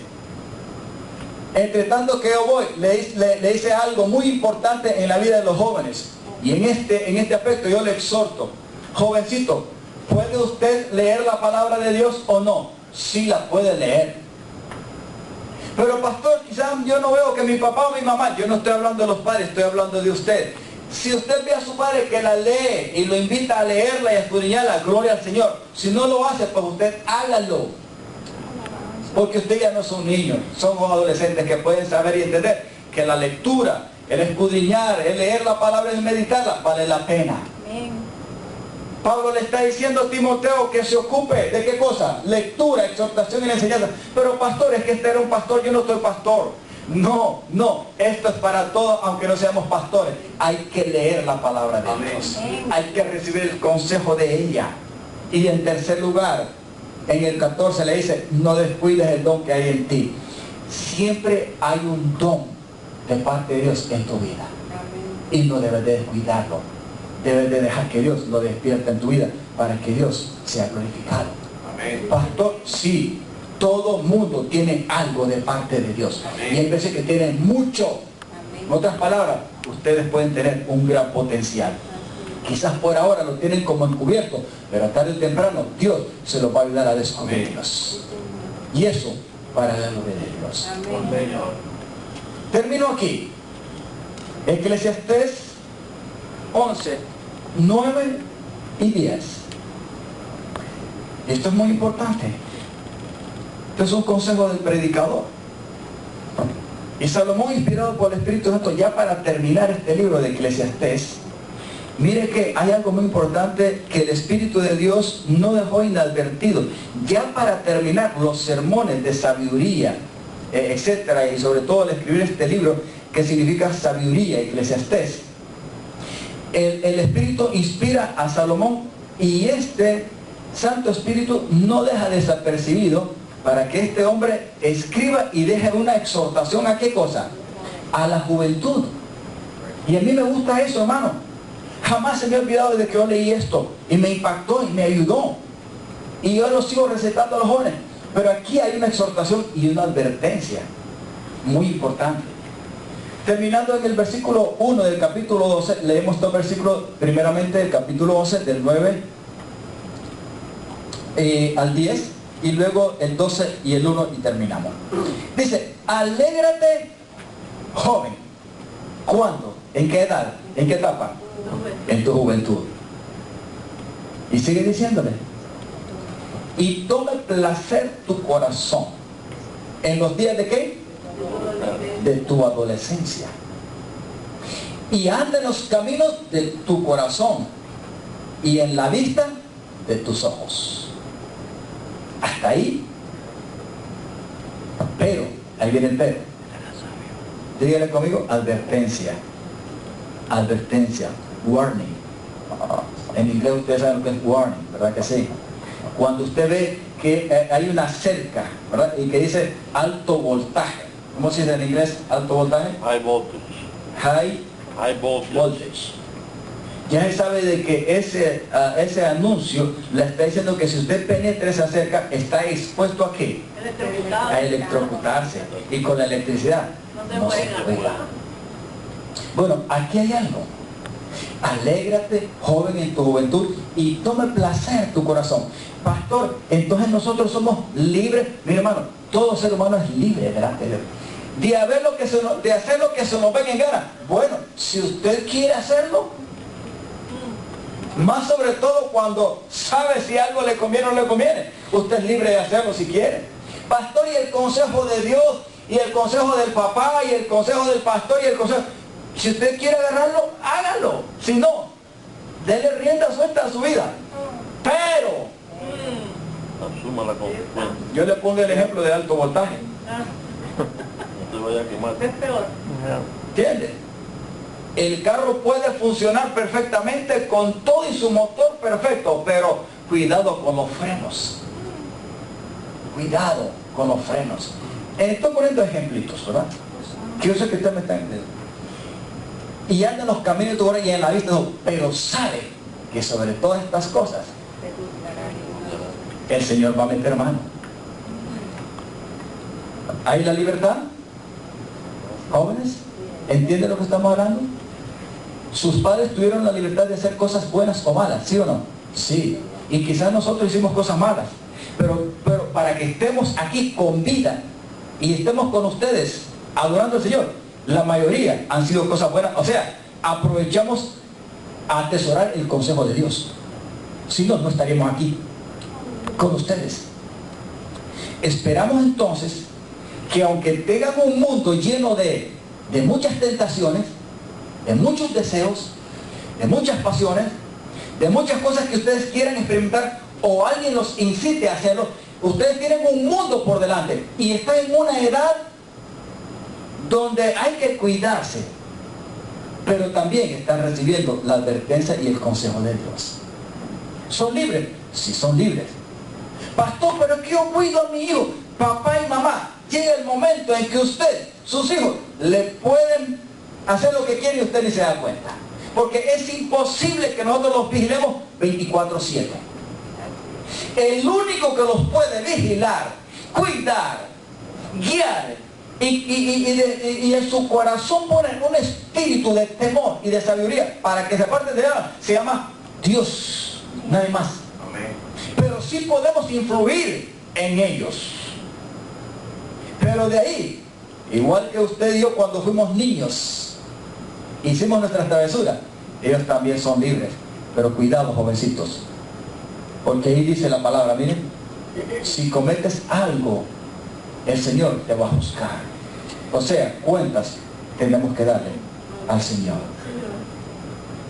Entre tanto que yo voy, le dice algo muy importante en la vida de los jóvenes. Y en este aspecto yo le exhorto, jovencito, ¿puede usted leer la palabra de Dios o no? Sí la puede leer. Pero pastor, quizás yo no veo que mi papá o mi mamá, yo no estoy hablando de los padres, estoy hablando de usted. Si usted ve a su padre que la lee y lo invita a leerla y a escudriñarla, gloria al Señor. Si no lo hace, pues usted hágalo. Porque usted ya no es un niño, somos adolescentes que pueden saber y entender que la lectura, el escudriñar, el leer la palabra y meditarla, vale la pena. Amén. Pablo le está diciendo a Timoteo que se ocupe de qué cosa, lectura, exhortación y enseñanza. Pero pastor, es que este era un pastor, yo no soy pastor. No, esto es para todos, aunque no seamos pastores. Hay que leer la palabra de Dios. Hay que recibir el consejo de ella. Y en tercer lugar, en el 14 le dice, no descuides el don que hay en ti. Siempre hay un don de parte de Dios en tu vida. Y no debes de descuidarlo. Debes de dejar que Dios lo despierte en tu vida para que Dios sea glorificado. Amén. Pastor, sí. Todo mundo tiene algo de parte de Dios. Amén. Y hay veces que tienen mucho. Amén. En otras palabras, ustedes pueden tener un gran potencial. Quizás por ahora lo tienen como encubierto, pero tarde o temprano Dios se los va a ayudar a descubrirlos. Y eso para la gloria de Dios. Amén. Termino aquí. Eclesiastés 11, 9 y 10. Esto es muy importante. Este es un consejo del predicador. Y Salomón, inspirado por el Espíritu Santo, ya para terminar este libro de Eclesiastés, mire que hay algo muy importante que el Espíritu de Dios no dejó inadvertido. Ya para terminar los sermones de sabiduría, etcétera, y sobre todo al escribir este libro, que significa sabiduría, Eclesiastés, el Espíritu inspira a Salomón, y este Santo Espíritu no deja desapercibido para que este hombre escriba y deje una exhortación a ¿qué cosa? A la juventud. Y a mí me gusta eso, hermano. Jamás se me ha olvidado desde que yo leí esto, y me impactó y me ayudó, y yo lo sigo recetando a los jóvenes. Pero aquí hay una exhortación y una advertencia muy importante. Terminando en el versículo 1 del capítulo 12, leemos dos versículos, primeramente el capítulo 11 del 9 al 10, y luego el 12 y el 1 y terminamos. Dice, alégrate, joven. ¿Cuándo? ¿En qué edad? ¿En qué etapa? En tu juventud. Y sigue diciéndole, y tome placer tu corazón en los días de ¿qué? De tu adolescencia, y anda en los caminos de tu corazón y en la vista de tus ojos. Hasta ahí. Pero, ahí viene el pero. Dígale conmigo, advertencia. Advertencia, warning. En inglés ustedes saben lo que es warning, ¿verdad que sí? Cuando usted ve que hay una cerca, ¿verdad? Y que dice alto voltaje, ¿cómo se dice en inglés? Alto voltaje. High voltage. High High voltage. voltage. Ya se sabe de que ese anuncio le está diciendo que si usted penetra esa cerca, está expuesto a ¿qué? Electrocutado. A electrocutarse. Y con la electricidad No se se juega. juega. Bueno, aquí hay algo. Alégrate, joven, en tu juventud, y tome placer en tu corazón. Pastor, entonces nosotros somos libres. Mi hermano, todo ser humano es libre delante de Dios. De hacer lo que se nos venga en gana. Bueno, si usted quiere hacerlo, más sobre todo cuando sabe si algo le conviene o no le conviene, usted es libre de hacerlo si quiere. Pastor, y el consejo de Dios, y el consejo del papá, y el consejo del pastor, y el consejo... Si usted quiere agarrarlo, hágalo. Si no, déle rienda suelta a su vida. Pero, Asuma la consecuencia. yo le pongo el ejemplo de alto voltaje. No te vaya a quemar. Es peor. ¿Entiende? El carro puede funcionar perfectamente con todo y su motor perfecto, pero cuidado con los frenos. Cuidado con los frenos. Estoy poniendo ejemplitos, ¿verdad? Que yo sé que usted me está entendiendo. Y anda en los caminos de tu hora y en la vista, no, pero sabe que sobre todas estas cosas el Señor va a meter mano. ¿Hay la libertad? Jóvenes, ¿entienden lo que estamos hablando? Sus padres tuvieron la libertad de hacer cosas buenas o malas, ¿sí o no? Sí. Y quizás nosotros hicimos cosas malas, pero para que estemos aquí con vida y estemos con ustedes adorando al Señor, la mayoría han sido cosas buenas. O sea, aprovechamos a atesorar el consejo de Dios. Si no, no estaríamos aquí con ustedes. Esperamos entonces que aunque tengan un mundo lleno de muchas tentaciones, de muchos deseos, de muchas pasiones, de muchas cosas que ustedes quieran experimentar o alguien los incite a hacerlo, ustedes tienen un mundo por delante y están en una edad donde hay que cuidarse, pero también están recibiendo la advertencia y el consejo de Dios. ¿Son libres? Sí, son libres. Pastor, pero es que yo cuido a mi hijo. Papá y mamá, llega el momento en que usted, sus hijos, le pueden hacer lo que quieren y usted ni se da cuenta. Porque es imposible que nosotros los vigilemos 24/7. El único que los puede vigilar, cuidar, guiar, y en su corazón ponen un espíritu de temor y de sabiduría para que se aparten de nada, se llama Dios, nadie más. Amén. Pero sí podemos influir en ellos. Pero de ahí, igual que usted y yo cuando fuimos niños, hicimos nuestras travesuras, ellos también son libres. Pero cuidado, jovencitos, porque ahí dice la palabra, miren, si cometes algo, el Señor te va a buscar. O sea, cuentas tenemos que darle al Señor.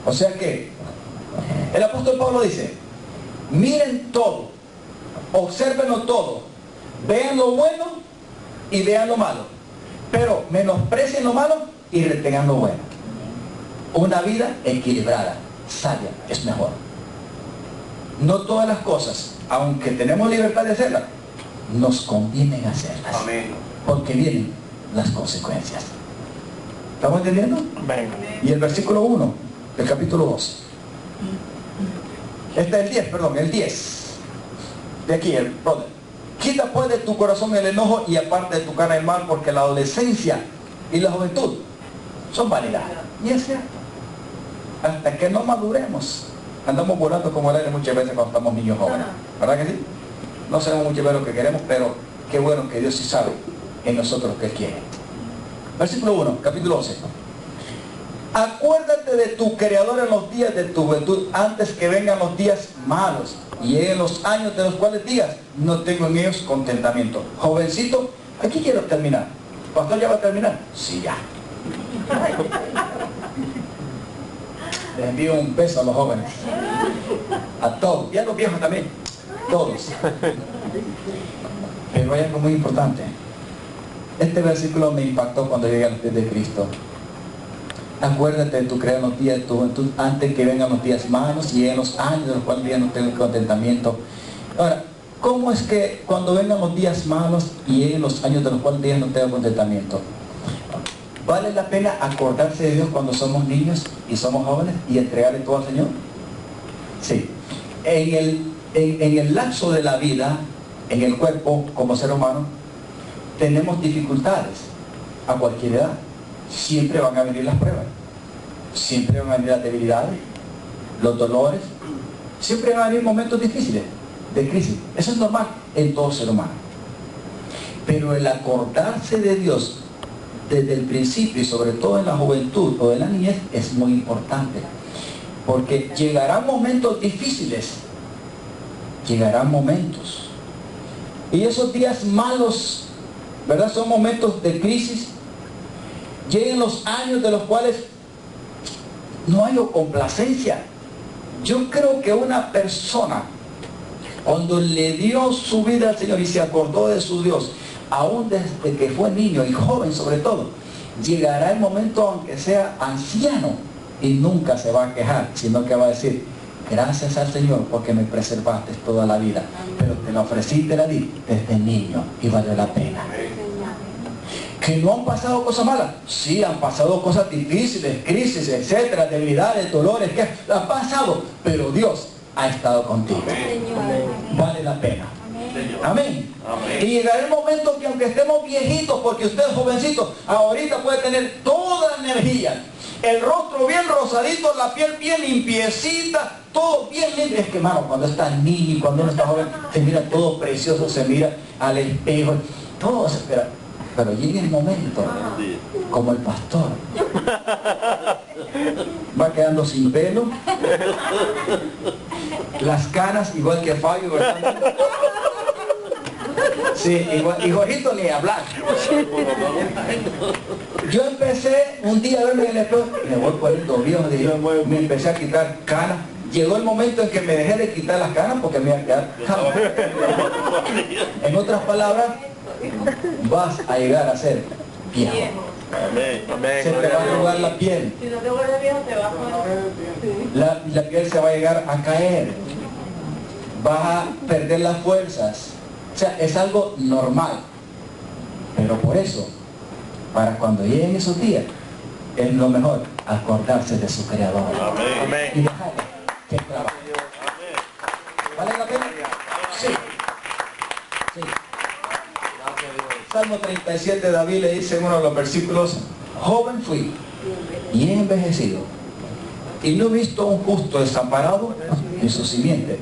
O sea que el apóstol Pablo dice, miren todo, obsérvenlo todo, vean lo bueno y vean lo malo, pero menosprecien lo malo y retengan lo bueno. Una vida equilibrada, sabia, es mejor. No todas las cosas, aunque tenemos libertad de hacerlas, nos convienen hacerlas. Amén. Porque vienen las consecuencias. ¿Estamos entendiendo? Amén. Y el versículo 1 del capítulo 12. Este es el 10, perdón, el 10. De aquí, el brother. Quita pues de tu corazón el enojo y aparte de tu cara el mal, porque la adolescencia y la juventud son vanidad. Y es cierto. Hasta que no maduremos, andamos volando como el aire muchas veces cuando estamos niños jóvenes. ¿Verdad que sí? No sabemos muchas veces lo que queremos, pero qué bueno que Dios sí sabe en nosotros lo que Él quiere. Versículo 1, capítulo 11. Acuérdate de tu Creador en los días de tu juventud, antes que vengan los días malos y en los años de los cuales digas, no tengo en ellos contentamiento. Jovencito, aquí quiero terminar. ¿Pastor, ya va a terminar? Sí, ya. Les envío un beso a los jóvenes. A todos. Y a los viejos también. Todos. Pero hay algo muy importante. Este versículo me impactó cuando llegué a los pies de Cristo. Acuérdate de tu Creador en los días de tu juventud, antes que vengan los días malos y en los años de los cuales ya no tengo contentamiento. Ahora, ¿Cómo es que cuando vengan los días malos y lleguen los años de los cuales Dios no tenga contentamiento? ¿Vale la pena acordarse de Dios cuando somos niños y somos jóvenes y entregarle todo al Señor? Sí. En el lapso de la vida, en el cuerpo como ser humano, tenemos dificultades a cualquier edad. Siempre van a venir las pruebas, siempre van a venir las debilidades, los dolores, siempre van a venir momentos difíciles, de crisis. Eso es normal en todo ser humano. Pero el acordarse de Dios desde el principio y sobre todo en la juventud o en la niñez es muy importante, porque llegarán momentos difíciles, llegarán momentos, y esos días malos, ¿verdad?, son momentos de crisis. Lleguen los años de los cuales no hay complacencia. Yo creo que una persona, cuando le dio su vida al Señor y se acordó de su Dios, aún desde que fue niño y joven sobre todo, llegará el momento, aunque sea anciano, y nunca se va a quejar, sino que va a decir: gracias al Señor porque me preservaste toda la vida, pero te la ofrecí y te la di desde niño y valió la pena. ¿Que no han pasado cosas malas? Sí, han pasado cosas difíciles, crisis, etcétera, debilidades, dolores, que han pasado, pero Dios ha estado contigo. Vale la pena. Amén. Amén. Y llegará el momento que aunque estemos viejitos, porque usted es jovencito, ahorita puede tener toda la energía, el rostro bien rosadito, la piel bien limpiecita, todo bien limpio. Es que, hermano, cuando está niño y cuando uno está joven, se mira todo precioso, se mira al espejo, todo se espera. Pero llega el momento, como el pastor, va quedando sin pelo, las canas igual que Fabio, ¿verdad? Sí, igual, y Jorgito ni hablar. Yo empecé un día a verme en el espejo, me voy poniendo viejo, me empecé a quitar canas. Llegó el momento en que me dejé de quitar las canas porque me iba a quedar calvo. En otras palabras, vas a llegar a ser viejo. Amén. Se te va a arrugar la piel. Si no te vuelves viejo, te vas a poner. La piel se va a llegar a caer. Vas a perder las fuerzas. O sea, es algo normal. Pero por eso, para cuando lleguen esos días, es lo mejor acordarse de su Creador. Amén. Y dejarle que trabaje. ¿Vale la pena? Sí. Sí. Salmo 37, David le dice en uno de los versículos: joven fui y he envejecido, y no he visto un justo desamparado ni su simiente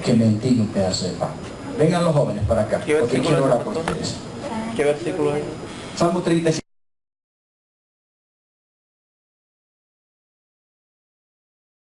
que mendigue un pedazo de pan. Vengan los jóvenes para acá, porque quiero orar por ustedes. ¿Qué versículo es? Salmo 37.